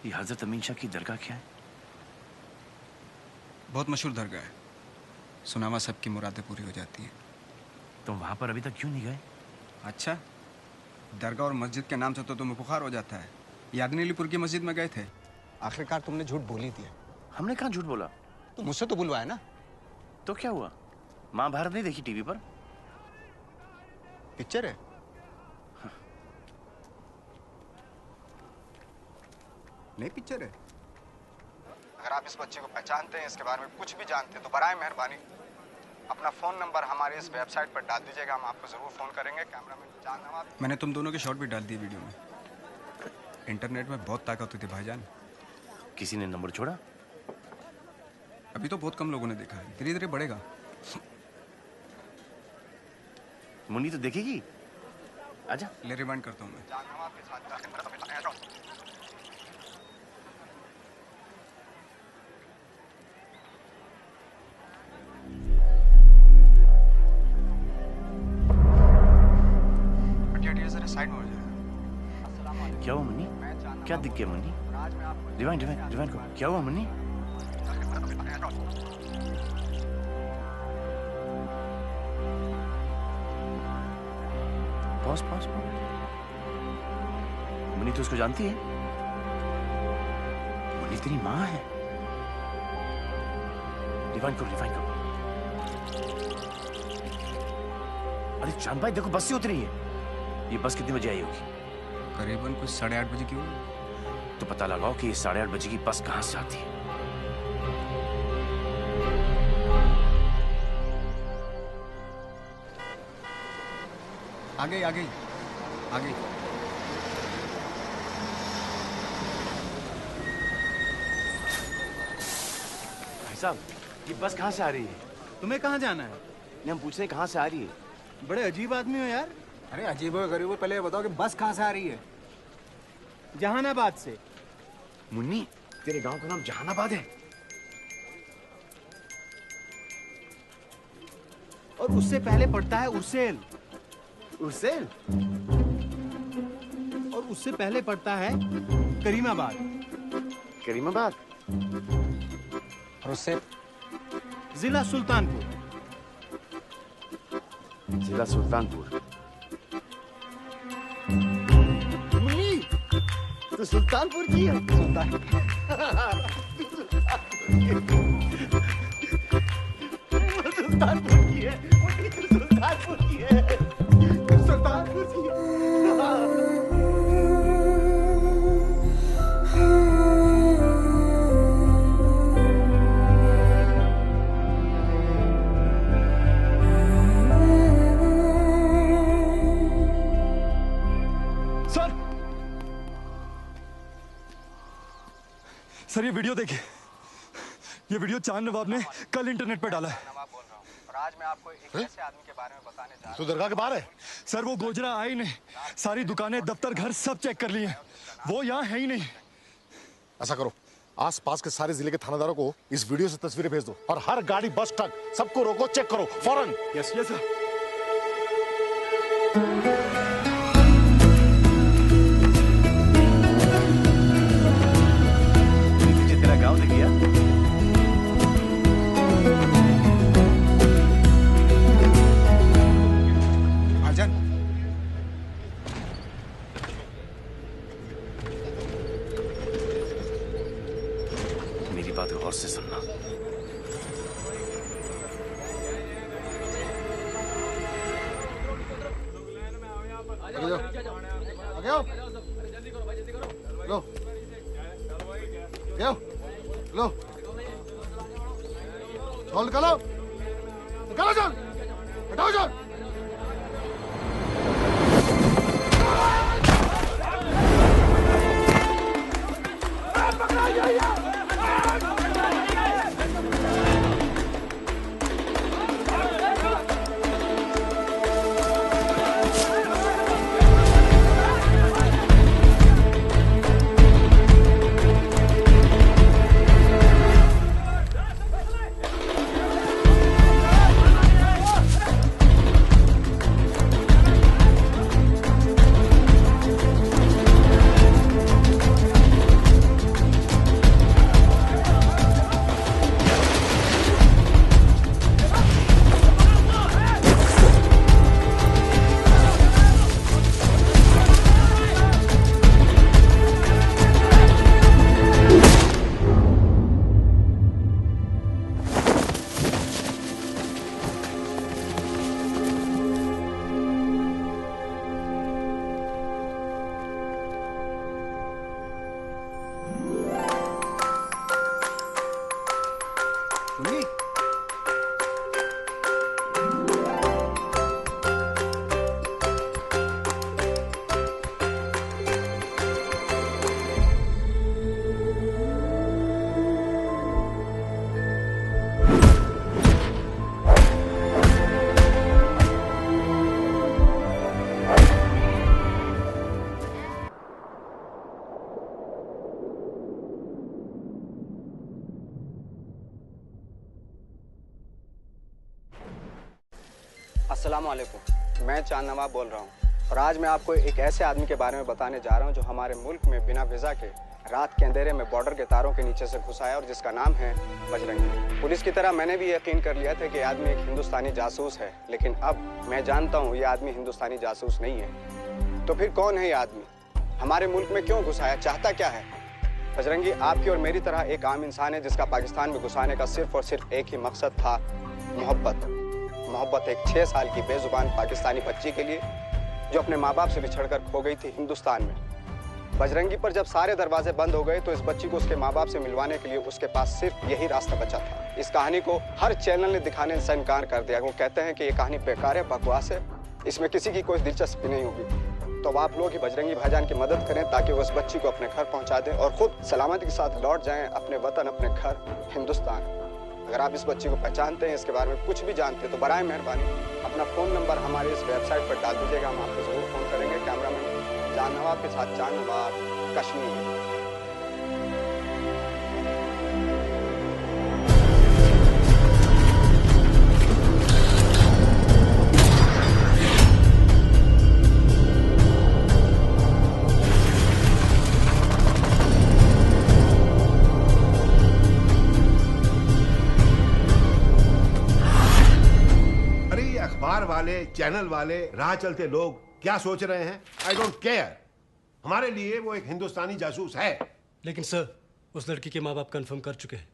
ये हजरत अमीन शाह की दरगाह क्या है? बहुत मशहूर दरगाह है, सुनामा सबकी मुरादें पूरी हो जाती हैं। तुम वहां पर अभी तक क्यों नहीं गए? अच्छा, दरगाह और मस्जिद के नाम से तो तुम्हें बुखार हो जाता है। यादनीलीपुर की मस्जिद में गए थे, आखिरकार तुमने झूठ बोल ही दिया। हमने कहाँ झूठ बोला? तो मुझसे तो बुलवाया ना। तो क्या हुआ? महाभारत नहीं देखी टीवी पर? पिक्चर है। नहीं पिक्चर है। अगर आप इस बच्चे को पहचानते हैं, इसके बारे में कुछ भी जानते हैं, तो बराए मेहरबानी अपना फोन नंबर हमारे इस वेबसाइट पर डाल दीजिएगा, हम आपको जरूर फोन करेंगे। कैमरामैन जान नवाब। मैंने तुम दोनों के शॉट भी डाल दिए वीडियो में। इंटरनेट में बहुत ताकत होती है भाईजान। किसी ने नंबर छोड़ा? अभी तो बहुत कम लोगों ने देखा है, धीरे धीरे बढ़ेगा। मुन्नी तो देखेगी। आजा। ले रिमाइंड करता हूँ मैं। साइड में हो जाए। क्या हुआ मुन्नी? क्या दिख गया मुन्नी? रिवाइंड रिवाइंड रिवाइंड करो। क्या हुआ Munni? Pause pause pause. Munni तो उसको जानती है। मुन्नी तेरी माँ है। रिवाइंड करो रिवाइंड करो। अरे चांद भाई देखो, बस से उतरी है। ये बस कितने बजे आई होगी? करीबन कुछ 8:30 बजे की होगी। तो पता लगाओ कि ये 8:30 बजे की बस कहाँ से आती है। आ गई आ गई आ गई। भाई साहब, ये बस कहाँ से आ रही है? तुम्हें कहाँ जाना है? नहीं, हम पूछ रहे हैं कहाँ से आ रही है। बड़े अजीब आदमी हो यार। अरे अजीब हो गरीब हो, पहले ये बताओ कि बस कहाँ से आ रही है? जहानाबाद से। मुन्नी, तेरे गांव का नाम जहानाबाद है? और उससे पहले पड़ता है उर्सेल। उर्सेल? और उससे पहले पड़ता है करीमाबाद। करीमाबाद? और उससे जिला सुल्तानपुर। जिला सुल्तानपुर। तो सुल्तानपुर की है। सुल्तानपुर की है। सुल्तानपुर की है। सुल्तानपुर की है। सर ये वीडियो देखिए। ये वीडियो चांद नवाब ने कल इंटरनेट पे डाला है। और आज मैं आपको एक ऐसे आदमी के बारे में बताने जा रहा हूं। तो दरगाह के बाहर है? सर वो गोजरा आई नहीं, सारी दुकानें दफ्तर घर सब चेक कर लिए हैं, वो यहाँ है ही नहीं। ऐसा करो, आस पास के सारे जिले के थानेदारों को इस वीडियो से तस्वीरें भेज दो और हर गाड़ी बस ट्रक सबको रोको, चेक करो फौरन। Yes yes sir. मेरी बात गौर से सुनना। आगे आओ। लो लो लो चल निकालो निकालो चल हटाओ चल। अस्सलामुअलैकुम, मैं चांद नवाब बोल रहा हूँ और आज मैं आपको एक ऐसे आदमी के बारे में बताने जा रहा हूँ जो हमारे मुल्क में बिना वीज़ा के रात के अंधेरे में बॉर्डर के तारों के नीचे से घुस आया और जिसका नाम है बजरंगी। पुलिस की तरह मैंने भी यकीन कर लिया था कि आदमी एक हिंदुस्तानी जासूस है, लेकिन अब मैं जानता हूँ ये आदमी हिंदुस्तानी जासूस नहीं है। तो फिर कौन है ये आदमी? हमारे मुल्क में क्यों घुस आया? चाहता क्या है? बजरंगी आपकी और मेरी तरह एक आम इंसान है जिसका पाकिस्तान में घुसाने का सिर्फ और सिर्फ एक ही मकसद था, मोहब्बत। एक 6 साल की बेजुबान पाकिस्तानी बच्ची के लिए जो अपने माँ बाप से बिछड़कर खो गई थी हिंदुस्तान में। बजरंगी पर जब सारे दरवाजे बंद हो गए तो इस बच्ची को उसके माँ बाप से मिलवाने के लिए उसके पास सिर्फ यही रास्ता बचा था। इस कहानी को हर चैनल ने दिखाने से इनकार कर दिया। वो कहते हैं कि ये कहानी बेकार है, बकवास है, इसमें किसी की कोई दिलचस्पी नहीं होगी। तो आप लोग ही बजरंगी भाईजान की मदद करें ताकि वो उस बच्ची को अपने घर पहुँचा दें और खुद सलामती के साथ लौट जाएं अपने वतन, अपने घर हिंदुस्तान। अगर आप इस बच्ची को पहचानते हैं, इसके बारे में कुछ भी जानते हैं, तो बराए मेहरबानी अपना फ़ोन नंबर हमारे इस वेबसाइट पर डाल दीजिएगा, हम आपको ज़रूर फ़ोन करेंगे। कैमरामैन चांद नवाब के साथ चांद नवाब, कश्मीर। वाले चैनल वाले राह चलते लोग क्या सोच रहे हैं, आई डोंट केयर। हमारे लिए वो एक हिंदुस्तानी जासूस है। लेकिन सर, उस लड़की के माँ बाप कंफर्म कर चुके हैं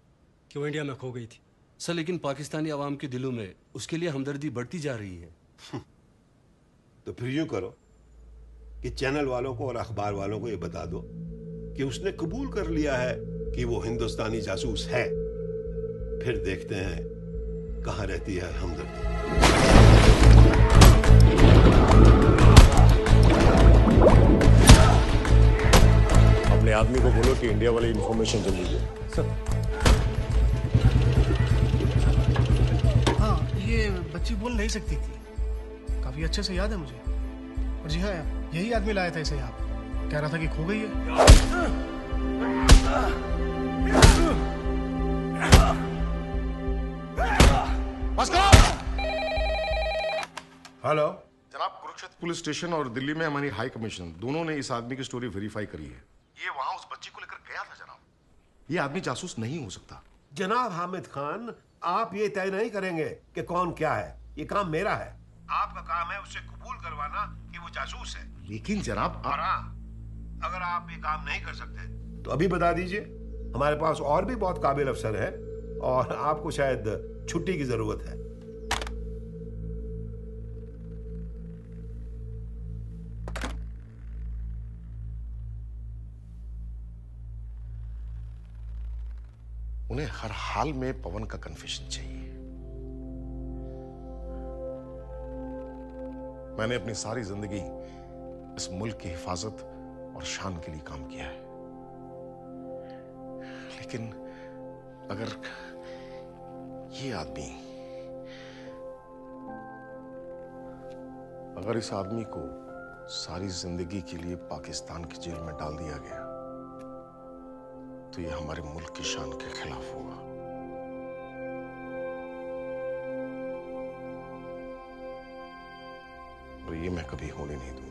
कि वो इंडिया में खो गई थी। सर, लेकिन पाकिस्तानी आवाम के दिलों में उसके लिए हमदर्दी बढ़ती जा रही है। तो फिर यूं करो कि चैनल वालों को और अखबार वालों को ये बता दो कि उसने कबूल कर लिया है कि वो हिंदुस्तानी जासूस है। फिर देखते हैं कहाँ रहती है हमदर्दी। अपने आदमी को बोलो कि इंडिया वाली इंफॉर्मेशन जल्दी दे। सर, हाँ, ये बच्ची बोल नहीं सकती थी, काफी अच्छे से याद है मुझे। और जी हाँ, यही आदमी लाया था इसे यहाँ पे, कह रहा था कि खो गई है। हेलो जनाब, कुरुक्षेत्र पुलिस स्टेशन और दिल्ली में हमारी हाई कमीशन दोनों ने इस आदमी की स्टोरी वेरीफाई करी है। ये वहां उस बच्ची को लेकर गया था जनाब। ये आदमी जासूस नहीं हो सकता। जनाब हामिद खान, आप ये तय नहीं करेंगे कि कौन क्या है, ये काम मेरा है। आपका काम है उससे कबूल करवाना कि वो जासूस है। लेकिन जनाब और हाँ, अगर आप ये काम नहीं कर सकते तो अभी बता दीजिए, हमारे पास और भी बहुत काबिल अफसर है और आपको शायद छुट्टी की जरूरत है। उन्हें हर हाल में पवन का कन्फेशन चाहिए। मैंने अपनी सारी जिंदगी इस मुल्क की हिफाजत और शान के लिए काम किया है, लेकिन अगर इस आदमी को सारी जिंदगी के लिए पाकिस्तान की जेल में डाल दिया गया तो ये हमारे मुल्क की शान के खिलाफ होगा। और ये मैं कभी होने नहीं दूंगा।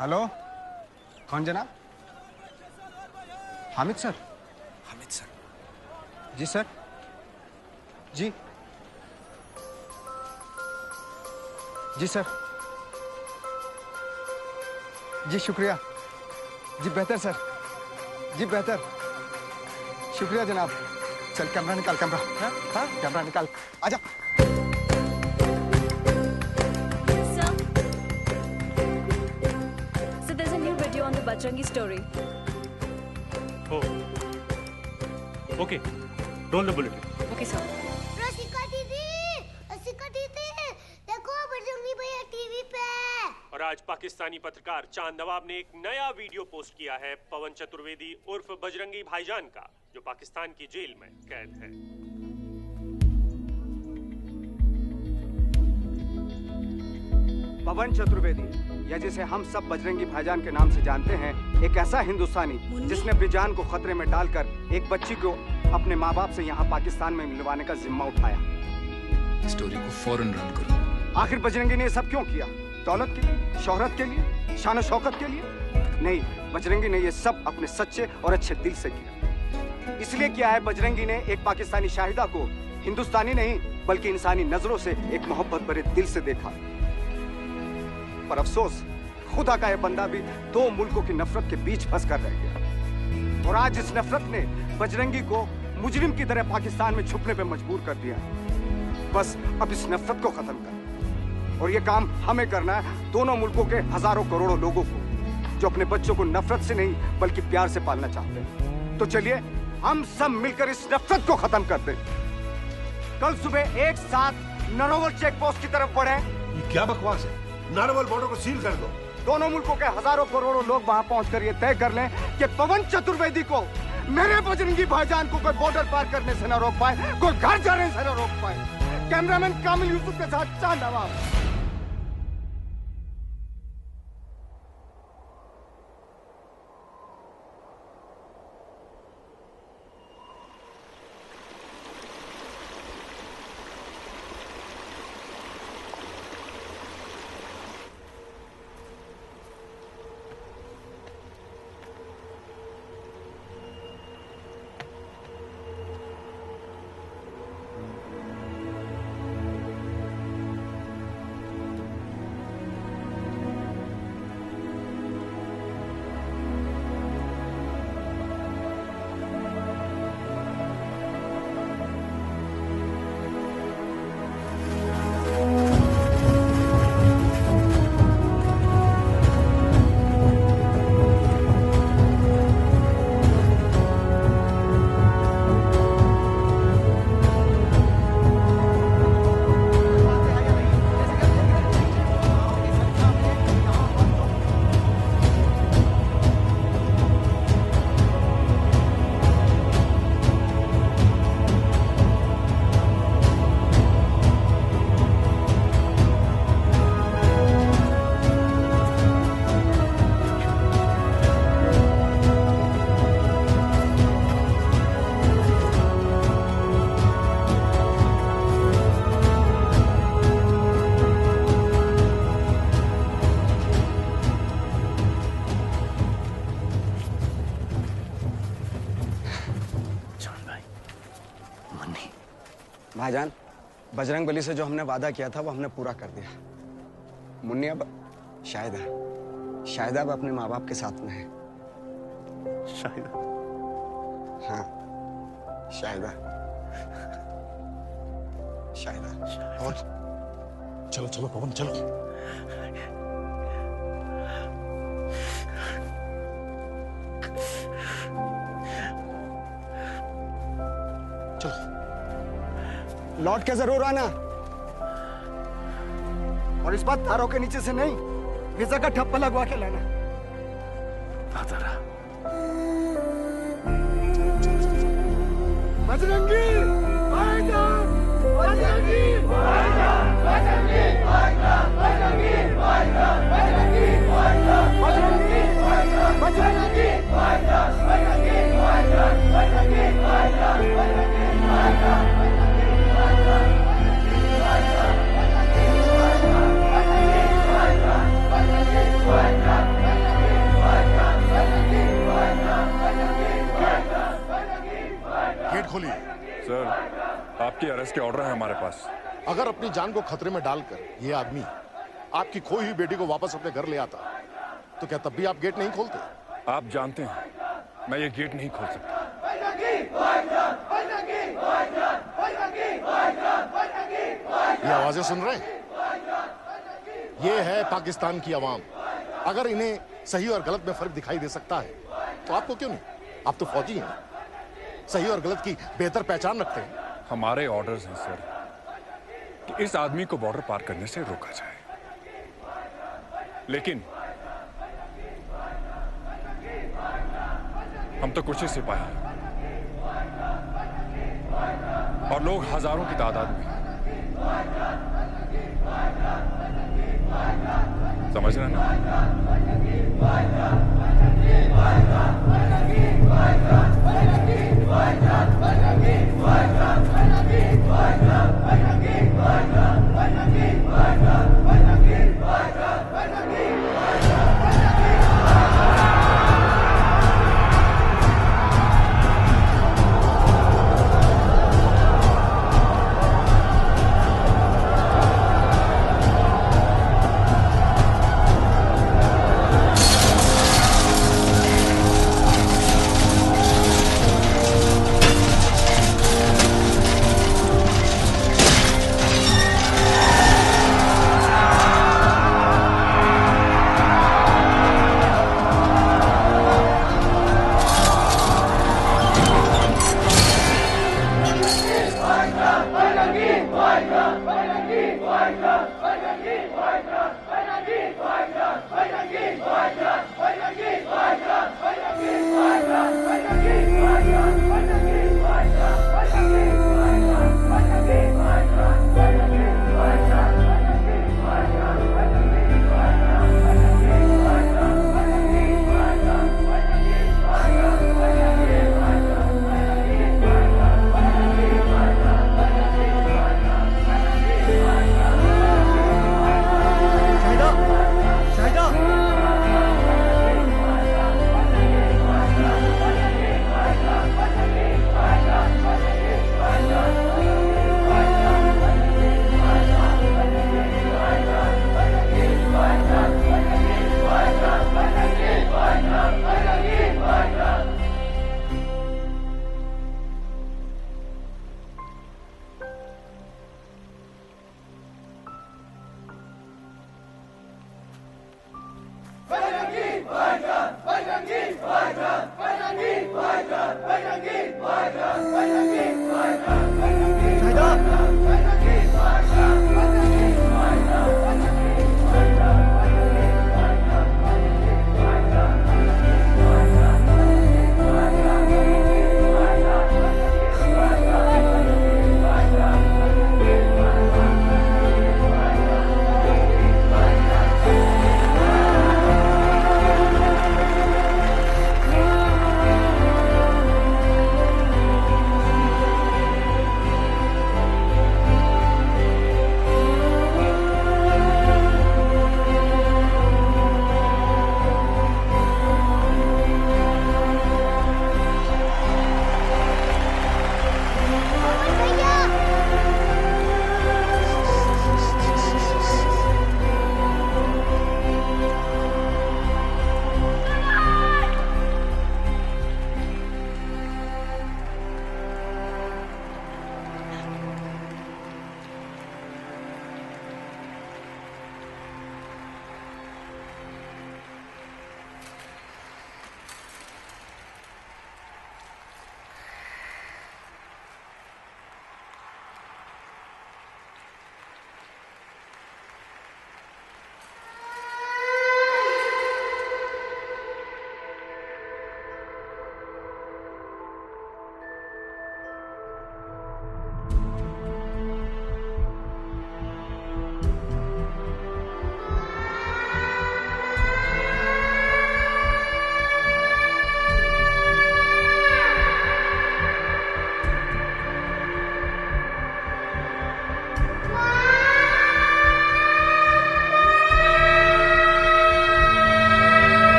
हेलो, कौन जनाब? हामिद सर? हामिद सर। जी सर। जी जी सर। जी शुक्रिया। जी बेहतर सर। जी बेहतर। शुक्रिया जनाब। चल कैमरा निकाल, कैमरा। हाँ कैमरा निकाल, आजा। So there's a new video on the Bajrangi story. Oh. Okay. Roll the bullet. Okay, sir. रसिका दीदी, देखो बजरंगी भैया टीवी पे। और आज पाकिस्तानी पत्रकार चांद नवाब ने एक नया वीडियो पोस्ट किया है पवन चतुर्वेदी उर्फ बजरंगी भाईजान का, जो पाकिस्तान की जेल में कैद है। पवन चतुर्वेदी, या जिसे हम सब बजरंगी भाईजान के नाम से जानते हैं, एक ऐसा हिंदुस्तानी जिसने अपनी जान को खतरे में डालकर एक बच्ची को अपने माँ बाप से यहाँ पाकिस्तान में मिलवाने का जिम्मा उठाया। स्टोरी को फौरन रन करो। आखिर बजरंगी ने ये सब क्यों किया? दौलत के लिए, शोहरत के लिए, शान शौकत के लिए? नहीं, बजरंगी ने ये सब अपने सच्चे और अच्छे दिल से किया। इसलिए किया है बजरंगी ने एक पाकिस्तानी शाहिदा को हिंदुस्तानी नहीं बल्कि इंसानी नजरों से एक मोहब्बत भरे दिल से देखा। पर अफसोस, खुदा का यह बंदा भी दो मुल्कों की नफरत के बीच फंस कर रह गया। और आज इस नफरत ने बजरंगी को मुजरिम की तरह पाकिस्तान में छुपने पे मजबूर कर दिया। बस अब इस नफरत को खत्म कर, और ये काम हमें करना है, दोनों मुल्कों के हजारों करोड़ों लोगों को जो अपने बच्चों को नफरत से नहीं बल्कि प्यार से पालना चाहते हैं। तो चलिए हम सब मिलकर इस नफरत को खत्म कर दें। कल सुबह एक साथ नारोवल चेक पोस्ट की तरफ बढ़े। ये क्या बकवास है? नारोवल बॉर्डर को सील कर दो। दोनों मुल्कों के हजारों करोड़ों लोग वहां पहुंचकर ये तय कर लें कि पवन चतुर्वेदी को, मेरे बजरंगी भाईजान को, कोई बॉर्डर पार करने से न रोक पाए, कोई घर जाने से न रोक पाए। कैमरामैन कामिल यूसुफ के साथ चांद नवाब। भाईजान, बजरंग बली से जो हमने वादा किया था वो हमने पूरा कर दिया। मुन्नी अब शायद अब अपने माँ बाप के साथ में है। शायद। हाँ, शायद। और चलो चलो पवन चलो। लौट के जरूर आना, और इस बार तारों के नीचे से नहीं, वीजा का ठप्पा लगवा के लाना। बजरंगी भाईजान, बजरंगी भाईजान, बजरंगी भाईजान, बजरंगी भाईजान, बजरंगी भाईजान, बजरंगी भाईजान, बजरंगी भाईजान, बजरंगी भाईजान, बजरंगी भाईजान, बजरंगी भाईजान। गेट खोलिए। सर, आपकी अरेस्ट के ऑर्डर है हमारे पास। अगर अपनी जान को खतरे में डालकर ये आदमी आपकी खोई हुई बेटी को वापस अपने घर ले आता, तो क्या तब भी आप गेट नहीं खोलते? आप जानते हैं मैं ये गेट नहीं खोल सकता। ये आवाजें सुन रहे हैं? ये है पाकिस्तान की आवाम। अगर इन्हें सही और गलत में फर्क दिखाई दे सकता है तो आपको क्यों नहीं? आप तो फौजी हैं, सही और गलत की बेहतर पहचान रखते हैं। हमारे ऑर्डर्स हैं सर कि इस आदमी को बॉर्डर पार करने से रोका जाए, लेकिन हम तो कुछ ही सिपाही हैं और लोग हजारों की तादाद में, समझ रहे ना?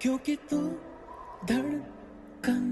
क्योंकि तू धड़कन